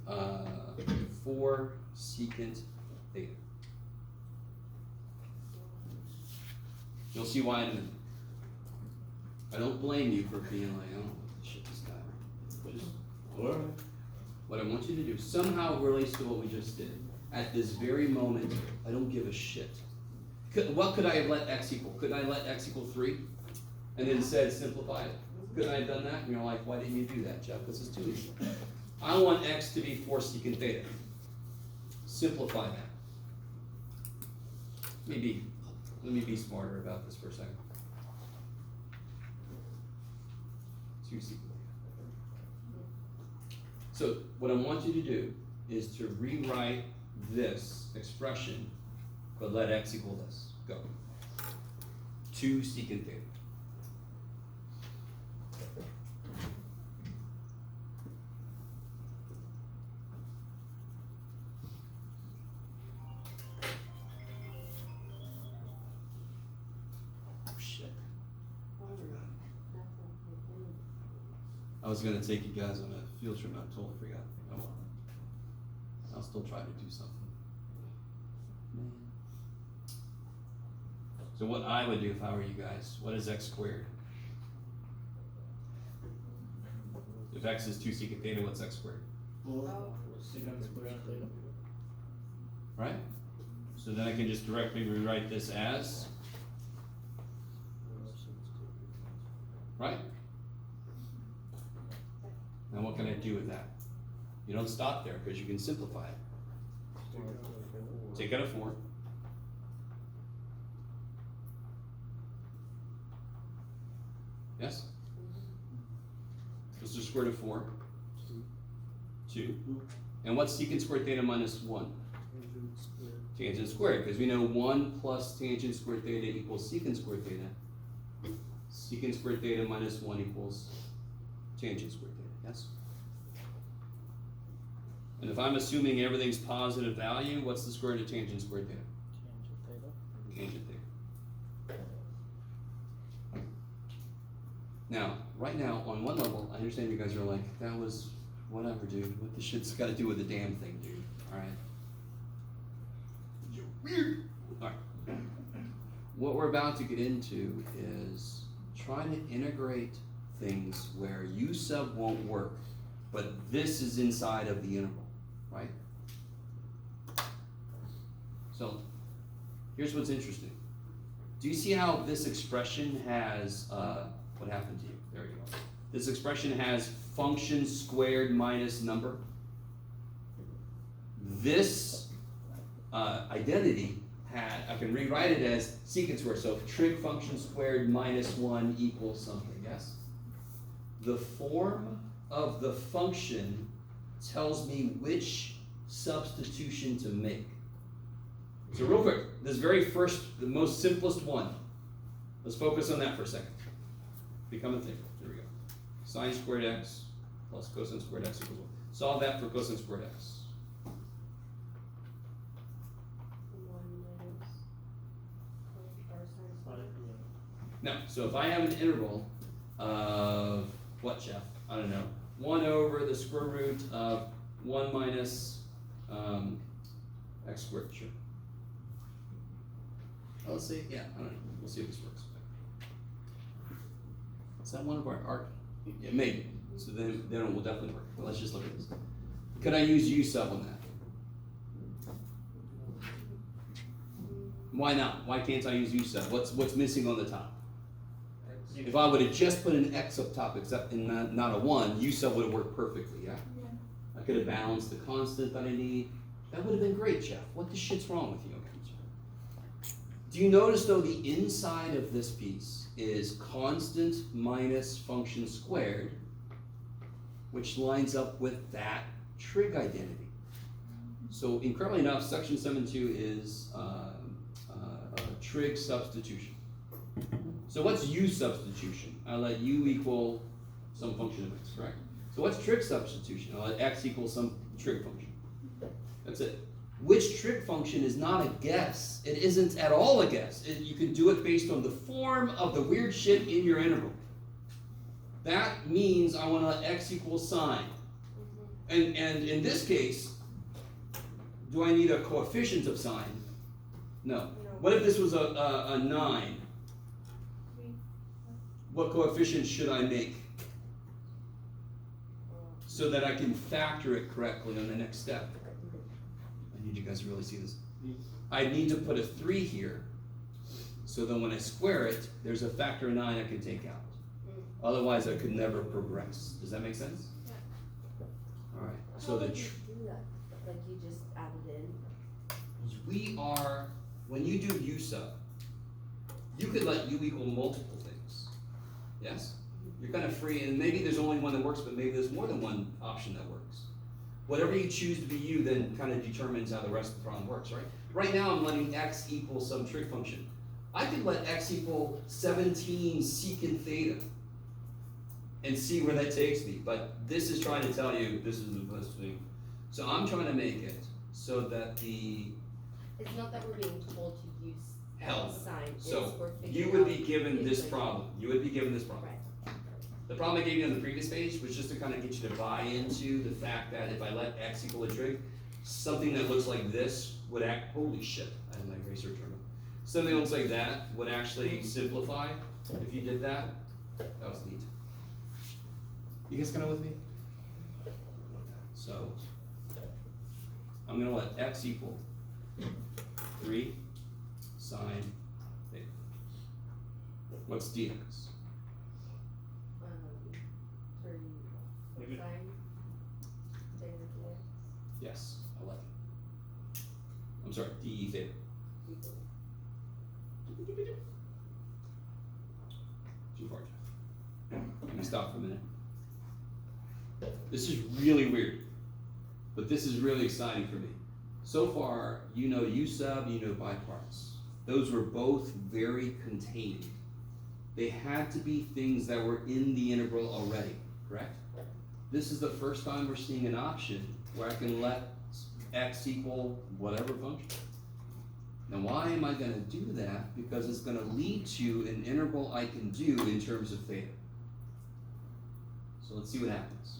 4 secant theta. You'll see why in a minute. I don't blame you for being like, oh, shit, this guy. Just, what I want you to do somehow relates to what we just did. At this very moment, I don't give a shit. What could I have let x equal? Could I let x equal 3? And then said simplify it? Could I have done that? And you're like, why didn't you do that, Jeff? This is too easy. I want x to be 4 secant theta. Simplify that. Let me be smarter about this for a second. 2 secant theta. So what I want you to do is to rewrite this expression, but let x equal this. Go. 2 secant theta. Oh shit. I was gonna take you guys on a field trip, I totally forgot. Oh well. I'll still try to do something. So what I would do if I were you guys, what is x squared? If x is 2 secant theta, what's x squared?
Secant squared theta.
Right? So then I can just directly rewrite this as, right? Now what can I do with that? You don't stop there, because you can simplify it. Take out a 4. Yes? What's the square root of 4? 2. And what's secant squared theta minus 1? Tangent squared, because we know 1 plus tangent squared theta equals secant squared theta. Secant squared theta minus 1 equals tangent squared theta, yes? And if I'm assuming everything's positive value, what's the square root of tangent squared theta? Tangent theta. Now, right now, on one level, I understand you guys are like, that was whatever, dude. What the shit's got to do with the damn thing, dude? All right. You're weird. All right. What we're about to get into is trying to integrate things where U sub won't work, but this is inside of the integral, right? So, here's what's interesting. Do you see how this expression has, what happened to you? There you go. This expression has function squared minus number. This identity I can rewrite it as secant squared. So trig function squared minus 1 equals something, yes? The form of the function tells me which substitution to make. So real quick, this very first, the most simplest one, let's focus on that for a second. Become a thing. There we go. Sine squared x plus cosine squared x equals 1. Solve that for cosine squared x.
1 minus our sine squared.
Now, so if I have an interval of what, Jeff? I don't know. 1 over the square root of 1 minus x squared, sure. Oh, let's see, yeah, I don't know. We'll see if this works. Is that one of our yeah, maybe. So then it will definitely work. But let's just look at this. Could I use u sub on that? Why not? Why can't I use u sub? What's missing on the top? If I would have just put an x up top, except in not a 1, u sub would have worked perfectly, yeah?
Yeah.
I could have balanced the constant that I need. That would have been great, Jeff. What the shit's wrong with you? Do you notice though the inside of this piece is constant minus function squared, which lines up with that trig identity. So incredibly enough, section 7.2 is trig substitution. So what's u substitution? I let u equal some function of x, correct? So what's trig substitution? I let x equal some trig function. That's it. Which trig function is not a guess. It isn't at all a guess. You can do it based on the form of the weird shit in your interval. That means I want to let x equal sine. And in this case, do I need a coefficient of sine? No. What if this was a 9? What coefficient should I make so that I can factor it correctly on the next step? I need you guys to really see this. I need to put a 3 here, so that when I square it, there's a factor of 9 I can take out. Otherwise, I could never progress. Does that make sense?
Yeah.
All right.
How
So
would you do that? Like you just added in?
when you do u sub, you could let u equal multiple things. Yes? You're kind of free, and maybe there's only one that works, but maybe there's more than one option that works. Whatever you choose to be u then kind of determines how the rest of the problem works, right? Right now I'm letting x equal some trig function. I could let x equal 17 secant theta and see where that takes me, but this is trying to tell you this is the best thing. So I'm trying to make it so that the
It's not that we're being told to use
hell.
sign.
So
it's we're
you
figuring
would
out
be given
the
this
equation.
problem. You would be given this problem.
Right.
The problem I gave you on the previous page was just to kind of get you to buy into the fact that if I let x equal a trig, something that looks like this would act, holy shit, I had my eraser turned on. Something that looks like that would actually simplify if you did that. That was neat. You guys kind of with me? So, I'm gonna let x equal 3 sine theta. What's dx?
3
Maybe-
cosine theta dx
Yes, 11. I'm sorry, d theta.
equals.
Too far, Jeff. Let me stop for a minute. This is really weird, but this is really exciting for me. So far, you know u sub, you know biparts. Those were both very contained. They had to be things that were in the integral already, correct? This is the first time we're seeing an option where I can let x equal whatever function. Now why am I gonna do that? Because it's gonna lead to an integral I can do in terms of theta. So let's see what happens.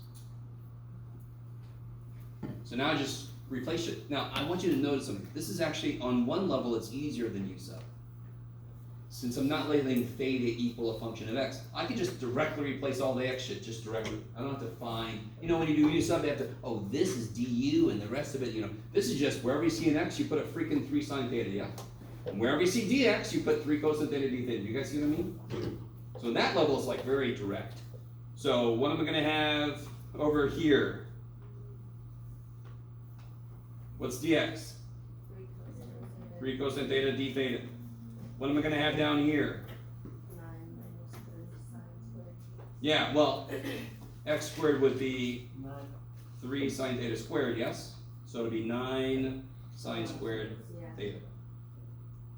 So now I just replace it. Now I want you to notice something. This is actually, on one level, it's easier than u sub. Since I'm not letting theta equal a function of x, I can just directly replace all the x shit, just directly. I don't have to find, when you do u sub, you have to, oh, this is du, and the rest of it, this is just wherever you see an x, you put a freaking 3 sine theta, yeah? And wherever you see dx, you put 3 cosine theta d theta. You guys see what I mean? So in that level, it's like very direct. So what am I gonna have over here? What's dx? 3 cosine theta d theta. What am I gonna have down here?
9 minus 3 sine squared.
Yeah, well, x squared would be 3 sine theta squared, yes? So it'd be 9 sine squared
Yeah.
theta.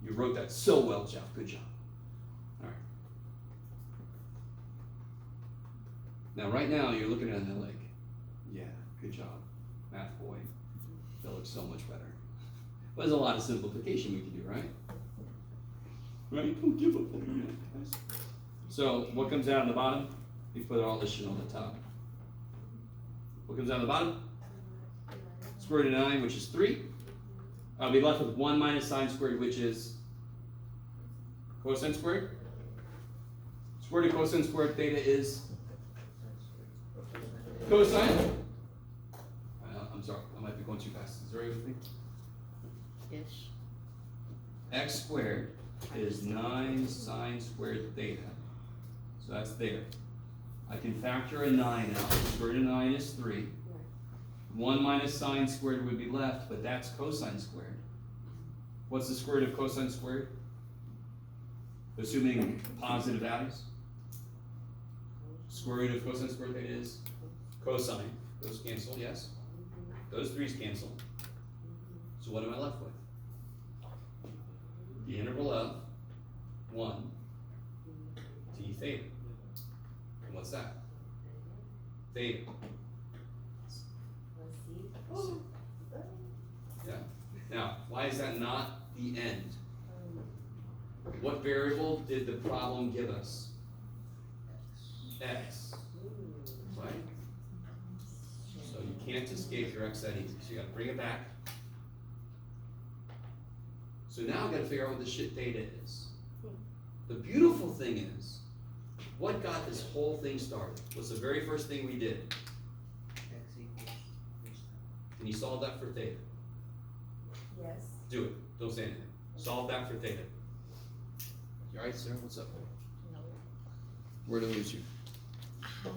You wrote that so well, Jeff. Good job. All right. Now, right now, you're looking at it like, yeah, good job, math boy. That looks so much better. But there's a lot of simplification we can do, right? Right? Don't give up on me yet, guys. So, what comes out on the bottom? We put all this shit on the top. What comes out on the bottom? Square root of 9, which is 3. I'll be left with 1 minus sine squared, which is cosine squared. Square root of cosine squared theta is cosine. I'm sorry, I might be going too fast. Is there anything?
Ish.
X squared is 9 sine squared theta. So that's theta. I can factor a 9 out. Square root of 9 is 3. 1 minus sine squared would be left, but that's cosine squared. What's the square root of cosine squared? Assuming positive values. Square root of cosine squared theta is cosine. Those cancel, yes. Those 3's cancel. So what am I left with? The integral of 1 d theta. And what's that? Theta.
Let's see.
Yeah. Now, why is that not the end? What variable did the problem give us? X. Right? So you can't escape your x that easy. So you gotta bring it back. So now I've got to figure out what the shit theta is. The beautiful thing is, what got this whole thing started was the very first thing we did.
X equals which
Can you solve that for theta?
Yes.
Do it. Don't say anything. Solve that for theta. You alright, Sarah? What's up?
No.
Where did I lose you?
How?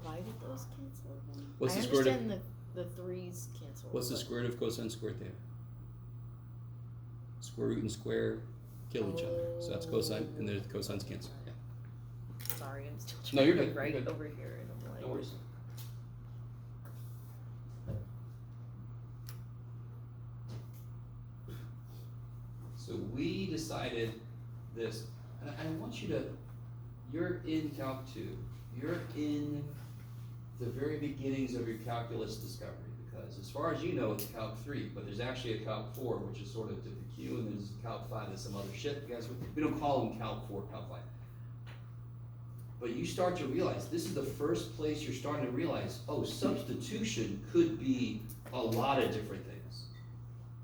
Why did those cancel again?
What's
I
the square root of-
understand the 3's cancel.
What's the
but-
square root of cosine squared theta? Square root and square kill each other. So that's cosine, and there's the cosines cancel. Yeah.
Sorry, I'm still
No,
trying
you're
to
good,
write
you're good.
over here, and I'm like,
No worries. So we decided this, and I want you to, you're in Calc 2, you're in the very beginnings of your calculus discovery, because as far as you know, it's Calc 3, but there's actually a Calc 4, which is sort of to the Q, and there's Calc 5 and some other shit. You guys, we don't call them Calc 4, Calc 5. But you start to realize, this is the first place you're starting to realize, oh, substitution could be a lot of different things.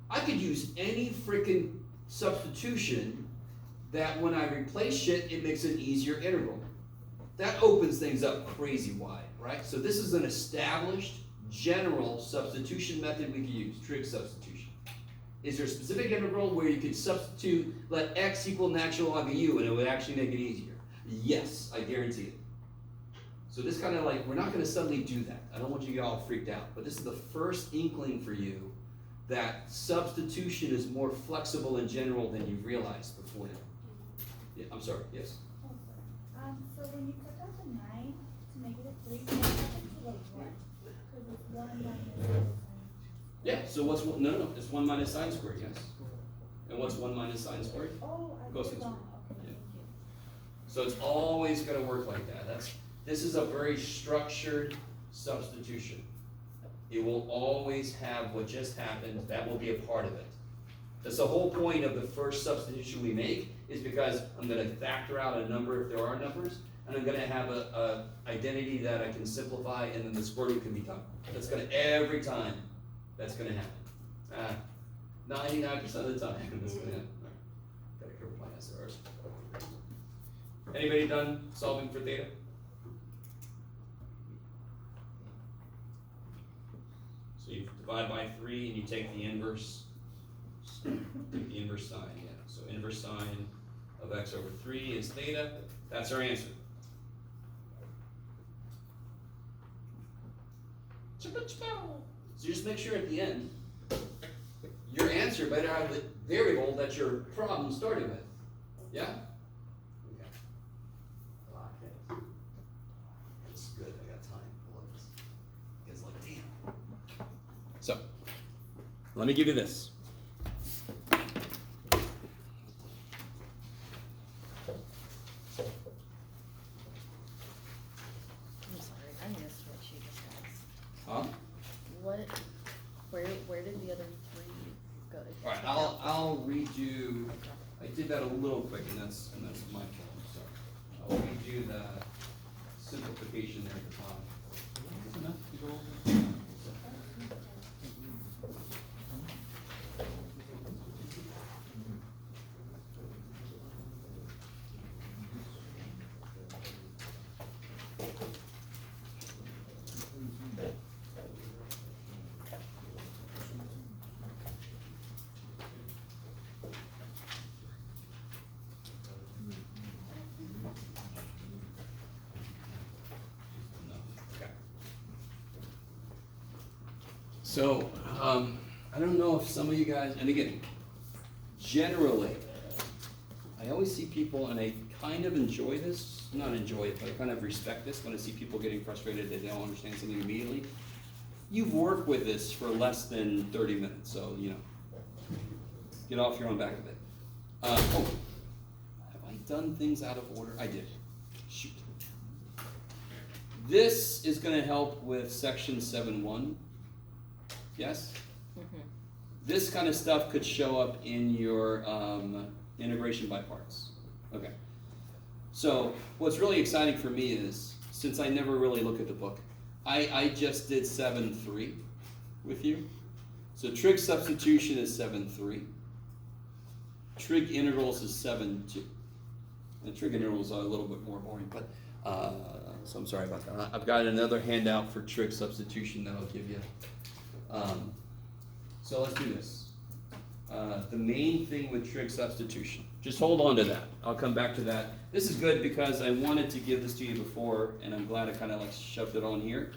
I could use any freaking substitution that when I replace shit, it makes an easier integral. That opens things up crazy wide, right? So this is an established general substitution method we can use, trig substitution. Is there a specific integral where you could substitute, let x equal natural log of u, and it would actually make it easier? Yes, I guarantee it. So this kind of like, we're not gonna suddenly do that. I don't want you to get all freaked out, but this is the first inkling for you that substitution is more flexible in general than you've realized before now. Yeah, I'm sorry, yes?
Oh, sorry. So when you took out the 9 to make it a 3, what happened to the 1? Because it's 1 minus.
Yeah, so what's, no, it's 1 minus sine squared, yes? And what's 1 minus sine squared?
Oh, I
Cosine
did it wrong. Okay,
Yeah.
thank you.
So it's always gonna work like that. This is a very structured substitution. It will always have what just happened, that will be a part of it. That's the whole point of the first substitution we make, is because I'm gonna factor out a number if there are numbers, and I'm gonna have a identity that I can simplify, and then the square root can become. That's gonna, every time, that's gonna happen. 99% of the time, that's gonna happen. All right. Gotta cover my SRs. Anybody done solving for theta? So you divide by 3 and you take the inverse. Take the inverse sine, yeah. So inverse sine of x over 3 is theta. That's our answer. So just make sure at the end, your answer better have the variable that your problem started with. Yeah? Okay. This is good, I got time. I love this. You guys like, damn. So, let me give you this. Huh?
Where did the other three go?
All right, I'll read you. I did that a little quick, and that's my fault. So I'll read you the simplification there at the bottom. Is enough to go over? So, I don't know if some of you guys, and again, generally, I always see people, and I kind of enjoy this, not enjoy it, but I kind of respect this when I see people getting frustrated that they don't understand something immediately. You've worked with this for less than 30 minutes, so, get off your own back a bit. Have I done things out of order? I did. Shoot. This is going to help with section 7.1. Yes?
Mhm.
This kind of stuff could show up in your integration by parts. Okay. So what's really exciting for me is, since I never really look at the book, I just did 7.3 with you. So trig substitution is 7.3. Trig integrals is 7.2. And trig integrals are a little bit more boring, but so I'm sorry about that. I've got another handout for trig substitution that I'll give you. So let's do this. The main thing with trig substitution, just hold on to that. I'll come back to that. This is good because I wanted to give this to you before, and I'm glad I kind of like shoved it on here.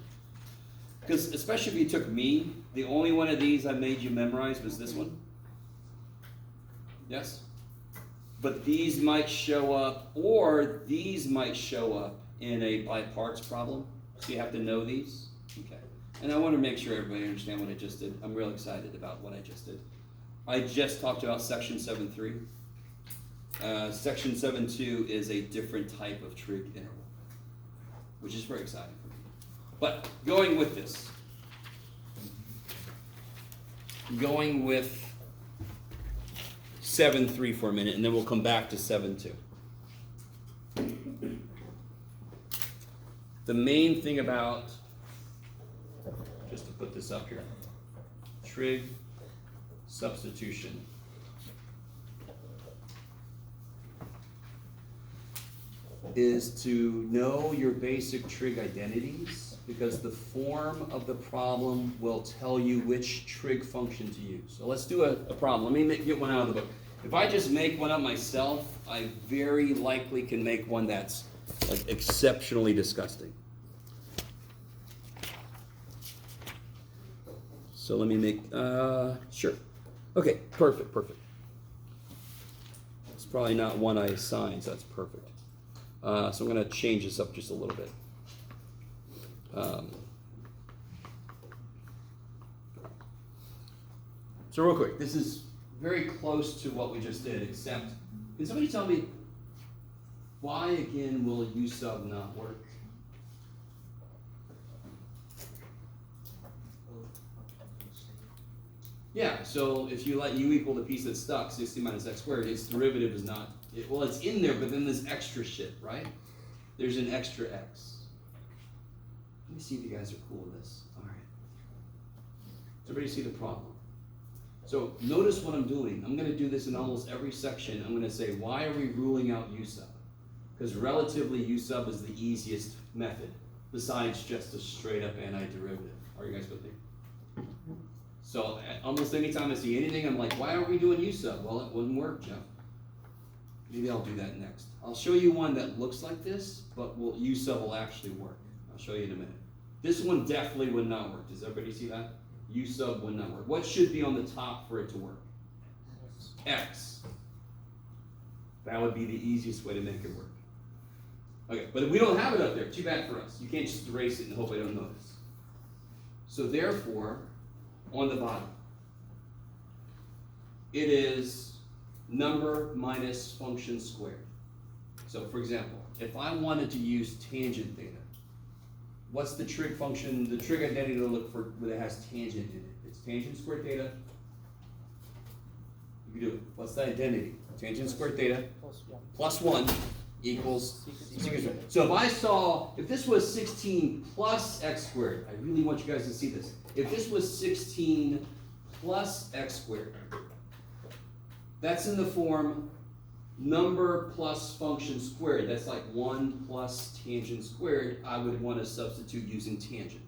Because especially if you took me, the only one of these I made you memorize was this one. Yes? But these might show up, or these might show up in a by parts problem. So you have to know these. Okay. And I want to make sure everybody understands what I just did. I'm real excited about what I just did. I just talked about section 7.3. Section 7.2 is a different type of trig interval, which is very exciting for me. But going with this, going with 7.3 for a minute, and then we'll come back to 7.2. The main thing about, just to put this up here, trig substitution is to know your basic trig identities, because the form of the problem will tell you which trig function to use. So let's do a problem. Let me get one out of the book. If I just make one up myself, I very likely can make one that's like exceptionally disgusting. So let me make, sure. Okay, perfect. It's probably not one I assigned, so that's perfect. So I'm going to change this up just a little bit. So real quick, this is very close to what we just did, except, can somebody tell me why again will U sub not work? Yeah, so if you let u equal the piece that's stuck, 60 minus x squared, its derivative is not, well, it's in there, but then there's extra shit, right? There's an extra x. Let me see if you guys are cool with this. All right. Does everybody see the problem? So notice what I'm doing. I'm going to do this in almost every section. I'm going to say, why are we ruling out u sub? Because relatively, u sub is the easiest method, besides just a straight up antiderivative. Are you guys with me? So almost anytime I see anything, I'm like, why are we doing u sub? Well, it wouldn't work, Jeff. Maybe I'll do that next. I'll show you one that looks like this, but u sub will actually work. I'll show you in a minute. This one definitely would not work. Does everybody see that? U sub would not work. What should be on the top for it to work? X. That would be the easiest way to make it work. Okay, but if we don't have it up there, too bad for us. You can't just erase it and hope I don't notice. So therefore, on the bottom, it is number minus function squared. So for example, if I wanted to use tangent theta, What's the trig function, the trig identity to look for when it has tangent in it? It's tangent squared theta. You can do it. What's the identity? Tangent squared theta
Plus one.
plus 1 equals
Secant
secant squared. So if this was 16 plus x squared, I really want you guys to see this. If this was 16 plus x squared, that's in the form number plus function squared. That's like 1 plus tangent squared. I would want to substitute using tangent.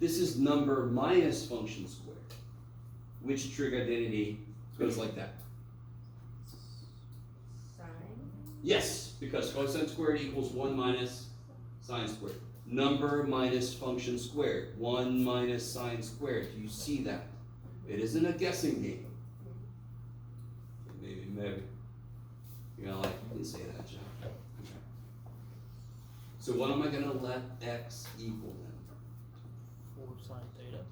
This is number minus function squared. Which trig identity goes like that?
Sine.
Yes, because cosine squared equals 1 minus sine squared. Number minus function squared. 1 minus sine squared. Do you see that? It isn't a guessing game. Maybe. You're gonna like, you can say that, John. Okay. So what am I gonna let x equal then?
4 sine theta.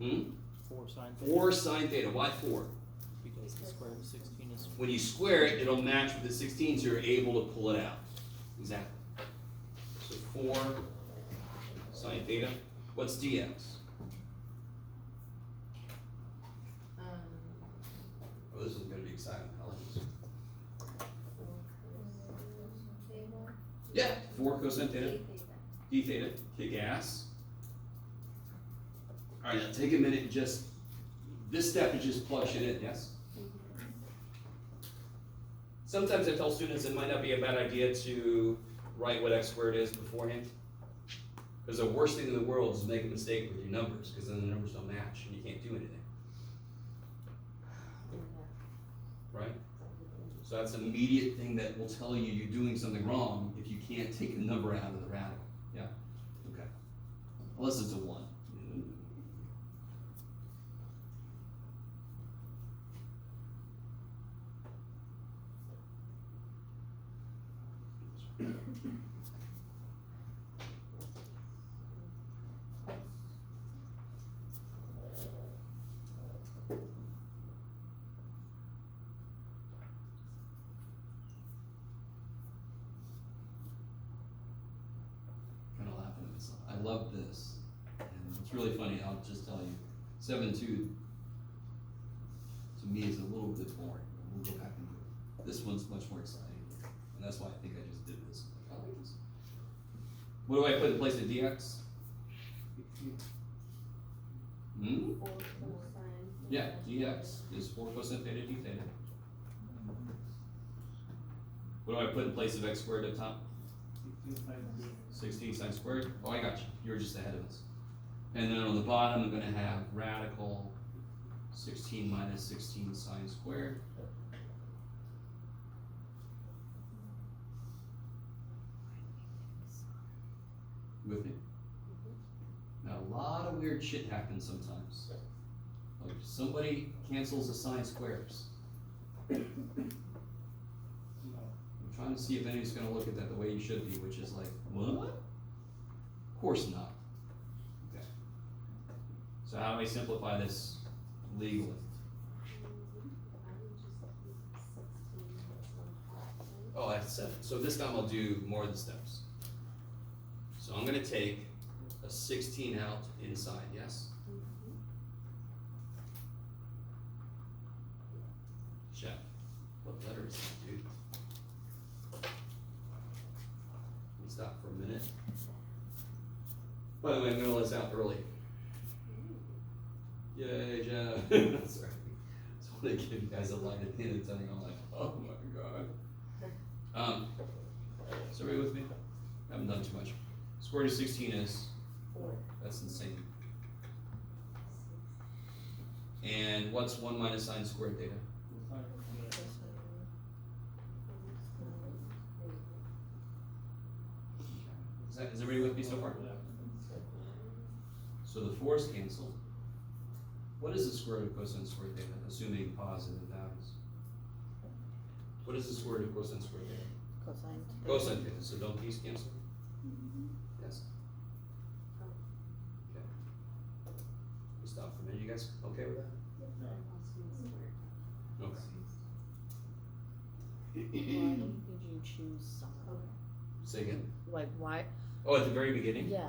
Hmm?
4 sine theta.
4 sine theta. Why 4?
Because the square root of 16 is.
When you square it, it'll match with the 16, so you're able to pull it out. Exactly. So 4 sine theta. What's dx? Oh, this is gonna be exciting. I like this. Yeah, 4 cosine theta. D theta. Kick ass. Alright, now take a minute and just, this step is just plug shit in, yes? Sometimes I tell students it might not be a bad idea to write what x squared is beforehand. Because the worst thing in the world is to make a mistake with your numbers, because then the numbers don't match and you can't do anything. Right? So that's an immediate thing that will tell you you're doing something wrong if you can't take a number out of the radical. Yeah? Okay. Unless it's a 1. Kind of laughing at myself. I love this. And it's really funny, I'll just tell you. 7-2 to me is a little bit boring. We'll go back and do it. This one's much more exciting. And that's why I think I just did this. I like this. What do I put in place of dx? Hmm?
4 cosine.
Yeah, dx is 4 cosine theta d theta. What do I put in place of x squared up top? 16 sine squared. Oh, I got you. You were just ahead of us. And then on the bottom, I'm going to have radical 16 minus 16 sine squared. With me? Now, a lot of weird shit happens sometimes. Like somebody cancels the sine squares. I'm trying to see if anybody's going to look at that the way you should be, which is like, what? Of course not. Okay. So how do I simplify this legally? Oh, that's 7. So this time I'll do more of the steps. So I'm going to take a 16 out inside, yes? Check. What letter is that, dude? Let me stop for a minute. By the way, I'm gonna let this out early. Yay, Jeff. Sorry. Just want to give you guys a light at the end of the time. I'm like, oh my god. Is everybody with me? I haven't done too much. Square root of 16 is 4. That's insane. And what's 1 minus sine squared theta? Is everybody with me so far? So the 4's cancel. What is the square root of cosine squared theta, assuming positive values? What is the square root of cosine squared theta?
Cosine.
Cosine theta, so don't these cancel? Yes? Okay. We stop for a minute, you guys okay with that? Okay.
Why did you choose sine?
Say again?
Like why?
Oh, at the very beginning?
Yeah,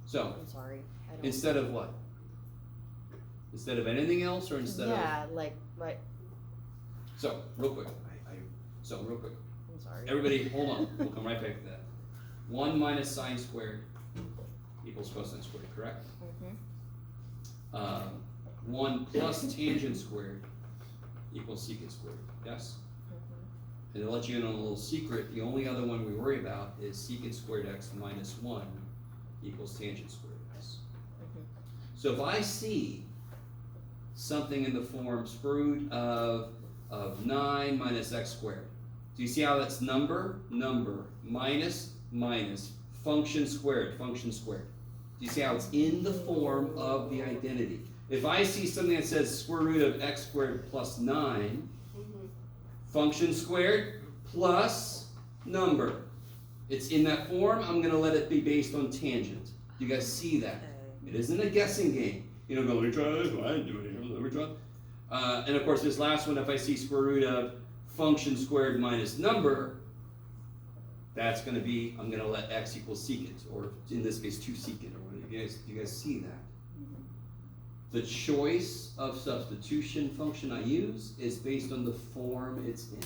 So,
I'm sorry. I don't.
instead of what? Instead of anything else, or instead of?
Yeah, like,
So, real quick. Real quick.
I'm sorry.
Everybody, hold on. We'll come right back to that. 1 minus sine squared equals cosine squared, correct?
Mm-hmm.
1 plus tangent squared equals secant squared, yes?
Mm-hmm.
And to let you in on a little secret, the only other one we worry about is secant squared x minus 1 equals tangent squared x.
Mhm.
So if I see something in the form square root of 9 minus x squared, do you see how that's number, minus, function squared? Do you see how it's in the form of the identity? If I see something that says square root of x squared plus 9, function squared plus number. It's in that form, I'm gonna let it be based on tangent. Do you guys see that? It isn't a guessing game. You don't go, let me try this, well, I didn't do it here, let me try. And of course, this last one, if I see square root of function squared minus number, that's gonna be, I'm gonna let x equal secant, or in this case, 2 secant, or whatever. Do you guys see that? The choice of substitution function I use is based on the form it's in.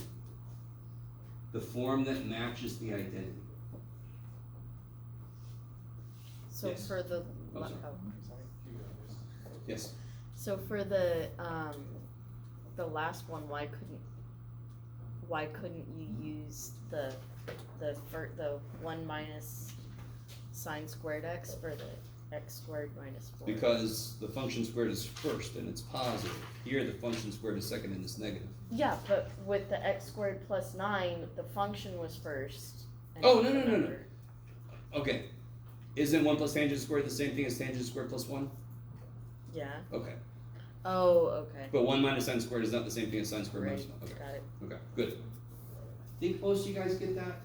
The form that matches the identity.
So
Yes.
for the,
Oh, sorry.
I'm sorry.
Yes.
So for the last one, why couldn't you use the 1 minus sine squared x for the x squared minus 4?
Because the function squared is first and it's positive. Here the function squared is second and it's negative.
Yeah, but with the x squared plus 9, the function was first. And
Oh,
the
no.
number-
Okay. Isn't 1 plus tangent squared the same thing as tangent squared plus 1?
Yeah.
Okay.
Oh, okay.
But 1 minus sine squared is not the same thing as sine squared minus 1. Okay.
Got it.
Okay, good. Think most of you guys get that?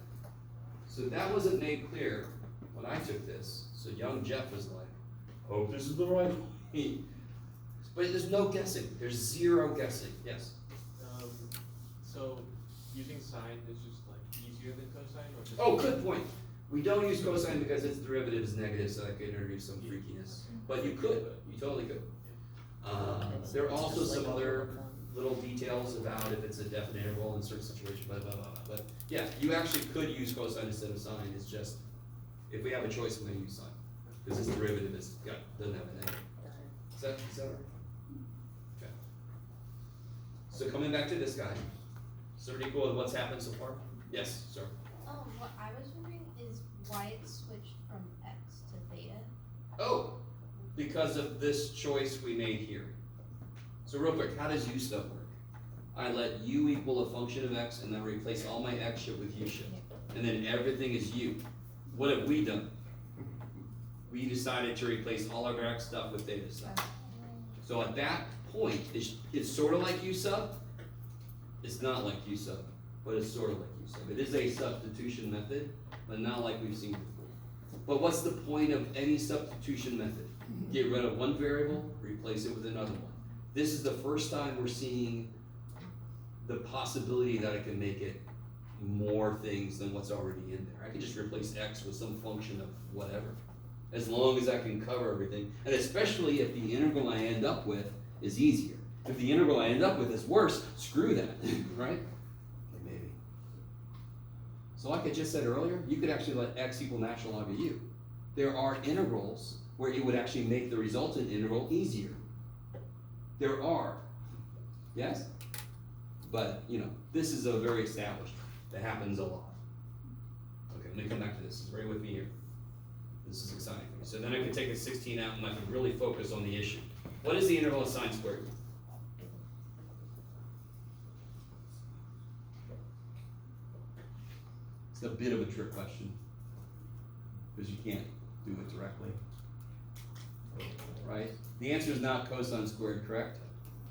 So that wasn't made clear when I took this. So young Jeff was like, hope this is the right way. But there's no guessing. There's zero guessing. Yes.
So using sine is just like easier than cosine, or just?
Oh, good point. We don't use cosine because its derivative is negative, so that could introduce some freakiness. But you could. You totally could. There are also some other little details about if it's a definite interval in certain situations, blah, blah, blah, blah. But yeah, you actually could use cosine instead of sine. It's just, if we have a choice, I'm gonna use sine. Because its derivative doesn't have a negative. Is that right? Okay. So coming back to this guy, is everybody cool with what's happened so far? Yes, sir.
What I was wondering is why it switched from x to theta.
Oh, because of this choice we made here. So real quick, how does u stuff work? I let u equal a function of x and then replace all my x shit with u shit. And then everything is u. What have we done? We decided to replace all of our x stuff with theta stuff. So at that point, it's sort of like u sub. It's not like u sub, but it's sort of like u sub. It is a substitution method, but not like we've seen before. But what's the point of any substitution method? Get rid of one variable, replace it with another one. This is the first time we're seeing the possibility that I can make it more things than what's already in there. I can just replace x with some function of whatever, as long as I can cover everything, and especially if the integral I end up with is easier. If the integral I end up with is worse, screw that, right? Maybe. So like I just said earlier, you could actually let x equal natural log of u. There are integrals where it would actually make the resultant integral easier. There are, yes? But, this is a very established. That happens a lot. Okay, let me come back to this. Stay with me here. This is exciting for me. So then I can take a 16 out and I can really focus on the issue. What is the integral of sine squared? It's a bit of a trick question because you can't do it directly, right? The answer is not cosine squared, correct?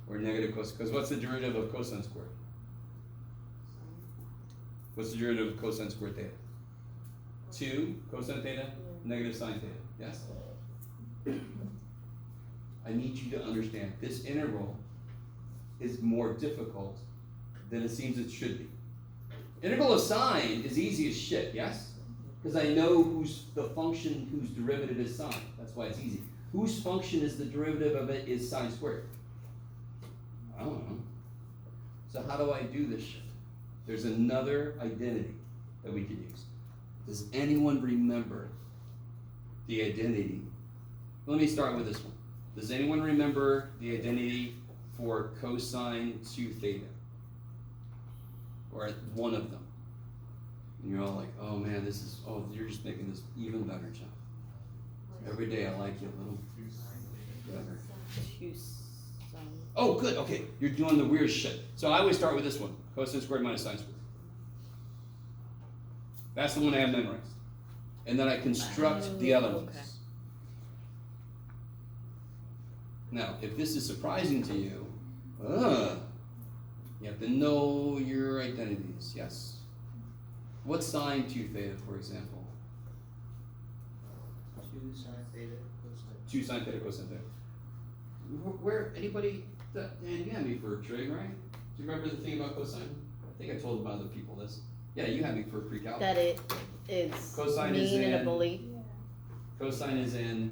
Or negative cosine, because what's the derivative of cosine squared? What's the derivative of cosine squared theta? 2 cosine theta, negative sine theta, yes? I need you to understand, this integral is more difficult than it seems it should be. Integral of sine is easy as shit, yes? Because I know the function whose derivative is sine. That's why it's easy. Whose function is the derivative of it is sine squared? I don't know. So how do I do this shit? There's another identity that we could use. Does anyone remember the identity? Let me start with this one. Does anyone remember the identity for cosine 2 theta? Or one of them? And you're all like, oh man, you're just making this even better, Jeff. Every day I like you a little better.
Two sine.
Oh, good, okay. You're doing the weird shit. So I always start with this one. Cosine squared minus sine squared. That's the one I have memorized. And then I construct the elements.
Okay.
Now, if this is surprising to you, you have to know your identities, yes? What's sine 2 theta, for example?
2 sine theta cosine.
2 sine theta cosine theta. Where, anybody, Dan, you had me for a trig, right? Do you remember the thing about cosine? I think I told other people this. Yeah, you had me for a pre-calc.
That it is
Cosine is
mean and
in-
ability.
Yeah.
Cosine is in,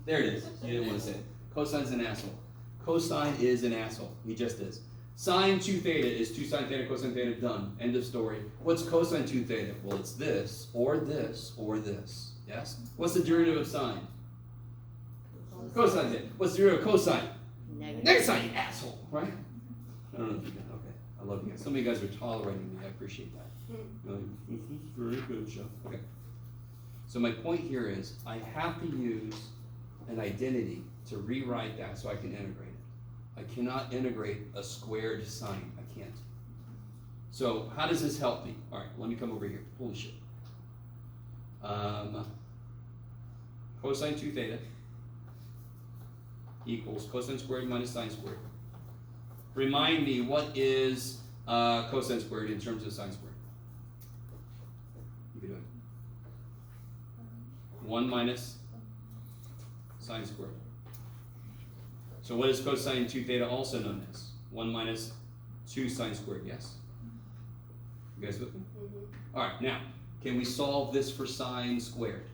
there it is, you didn't want to say it. Cosine's an asshole. Cosine is an asshole, he just is. Sine 2 theta is 2 sine theta cosine theta, done, end of story. What's cosine 2 theta? Well, it's this, or this, or this, yes? What's the derivative of sine? Cosine theta. What's the derivative of cosine?
Negative.
Next sine, you asshole, right? I don't know if you can, okay, I love you guys. Some of you guys are tolerating me, I appreciate that. You're like, this is very good, Jeff. Okay. So my point here is, I have to use an identity to rewrite that so I can integrate it. I cannot integrate a squared sine. I can't. So how does this help me? All right, let me come over here. Holy shit. Cosine 2 theta equals cosine squared minus sine squared. Remind me, what is cosine squared in terms of sine squared? You can do it. 1 minus sine squared. So what is cosine 2 theta also known as? 1 minus 2 sine squared, yes? You guys with me? Alright, now, can we solve this for sine squared?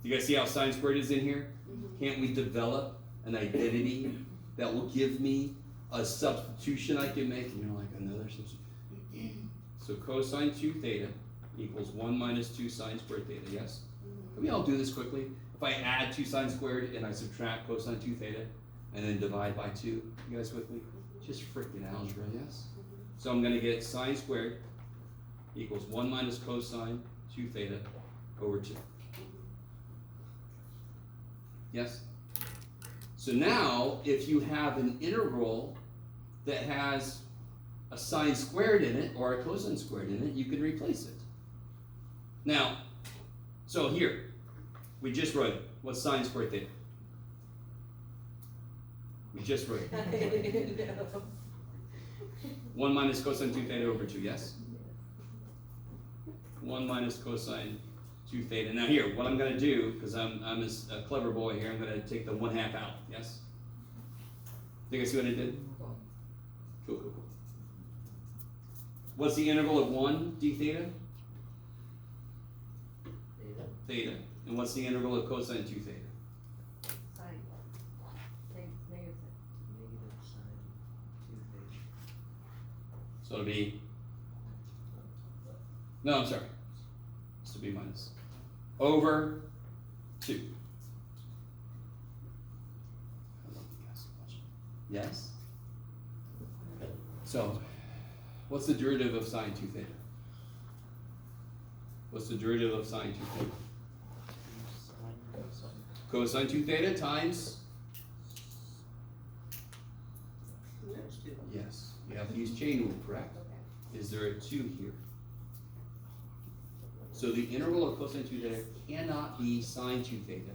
Do you guys see how sine squared is in here? Can't we develop an identity that will give me a substitution I can make? And you're like, another substitution. So cosine 2 theta equals 1 minus 2 sine squared theta, yes? Can we all do this quickly? If I add 2 sine squared and I subtract cosine 2 theta and then divide by 2, you guys with me? Just freaking algebra, yes? So I'm going to get sine squared equals 1 minus cosine 2 theta over 2. Yes? So now, if you have an integral that has a sine squared in it or a cosine squared in it, you can replace it. Now, so here, we just wrote it. What's sine squared theta? We just wrote it. 1 minus cosine 2 theta over 2, yes? 1 minus cosine 2 theta. Now here, what I'm going to do, because I'm a clever boy here, I'm going to take the 1/2 out, yes? Think I see what I did? Cool, cool, cool. What's the integral of 1 d theta?
Theta.
Theta. And what's the integral of cosine 2 theta?
Sine. Negative.
Negative sine 2 theta.
So it'll be, no, I'm sorry. This will be minus. Over 2. I love you guys so much. Yes? So, what's the derivative of sine 2 theta? What's the derivative of sine 2 theta? Cosine 2 theta times?
Times 2.
Yes. You have to use chain rule, correct? Is there a 2 here? So the integral of cosine 2 theta cannot be sine 2 theta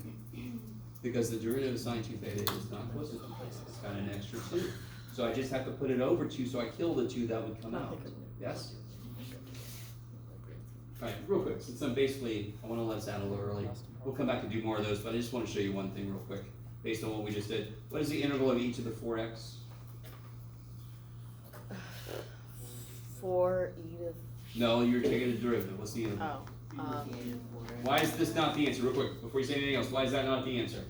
because the derivative of sine 2 theta is not cosine 2 theta. It's got an extra 2. So I just have to put it over 2, so I kill the 2 that would come out. Yes? Alright, real quick, since I'm basically, I want to let us out a little early. We'll come back and do more of those, but I just want to show you one thing real quick, based on what we just did. What is the integral of e to the 4x?
4 e to
No, you're taking the derivative. What's the interval?
Oh,
Why is this not the answer? Real quick, before you say anything else, why is that not the answer?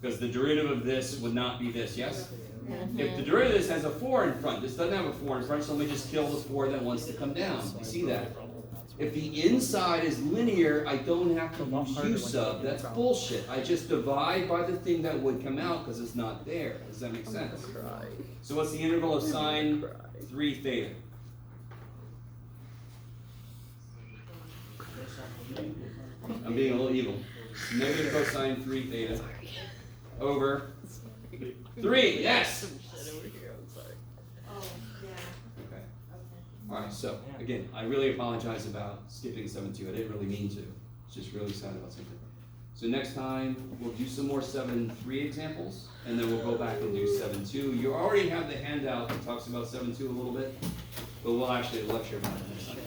Because the derivative of this would not be this, yes? If the derivative of this has a 4 in front, this doesn't have a 4 in front, so let me just kill the 4 that wants to come down. You see that? If the inside is linear, I don't have to use u sub. That's bullshit. I just divide by the thing that would come out because it's not there. Does that make sense? So what's the integral of sine 3 theta? I'm being a little evil. Negative cosine 3 theta over 3. Yes.
Oh, yeah,
Okay.
okay.
All right. So again, I really apologize about skipping 7-2. I didn't really mean to. It's just really sad about something. So next time we'll do some more 7-3 examples, and then we'll go back and do 7-2. You already have the handout that talks about 7-2 a little bit, but we'll actually lecture about it next time.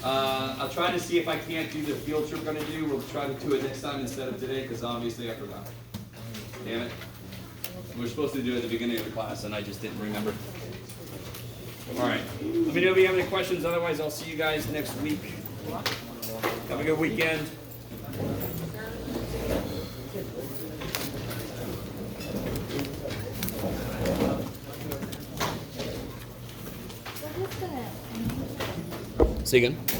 I'll try to see if I can't do the field trip we're going to do. We'll try to do it next time instead of today, because obviously I forgot. Damn it. We were supposed to do it at the beginning of the class, and I just didn't remember. All right. Let me know if you have any questions. Otherwise, I'll see you guys next week. Have a good weekend.
So who's gonna?
See you again.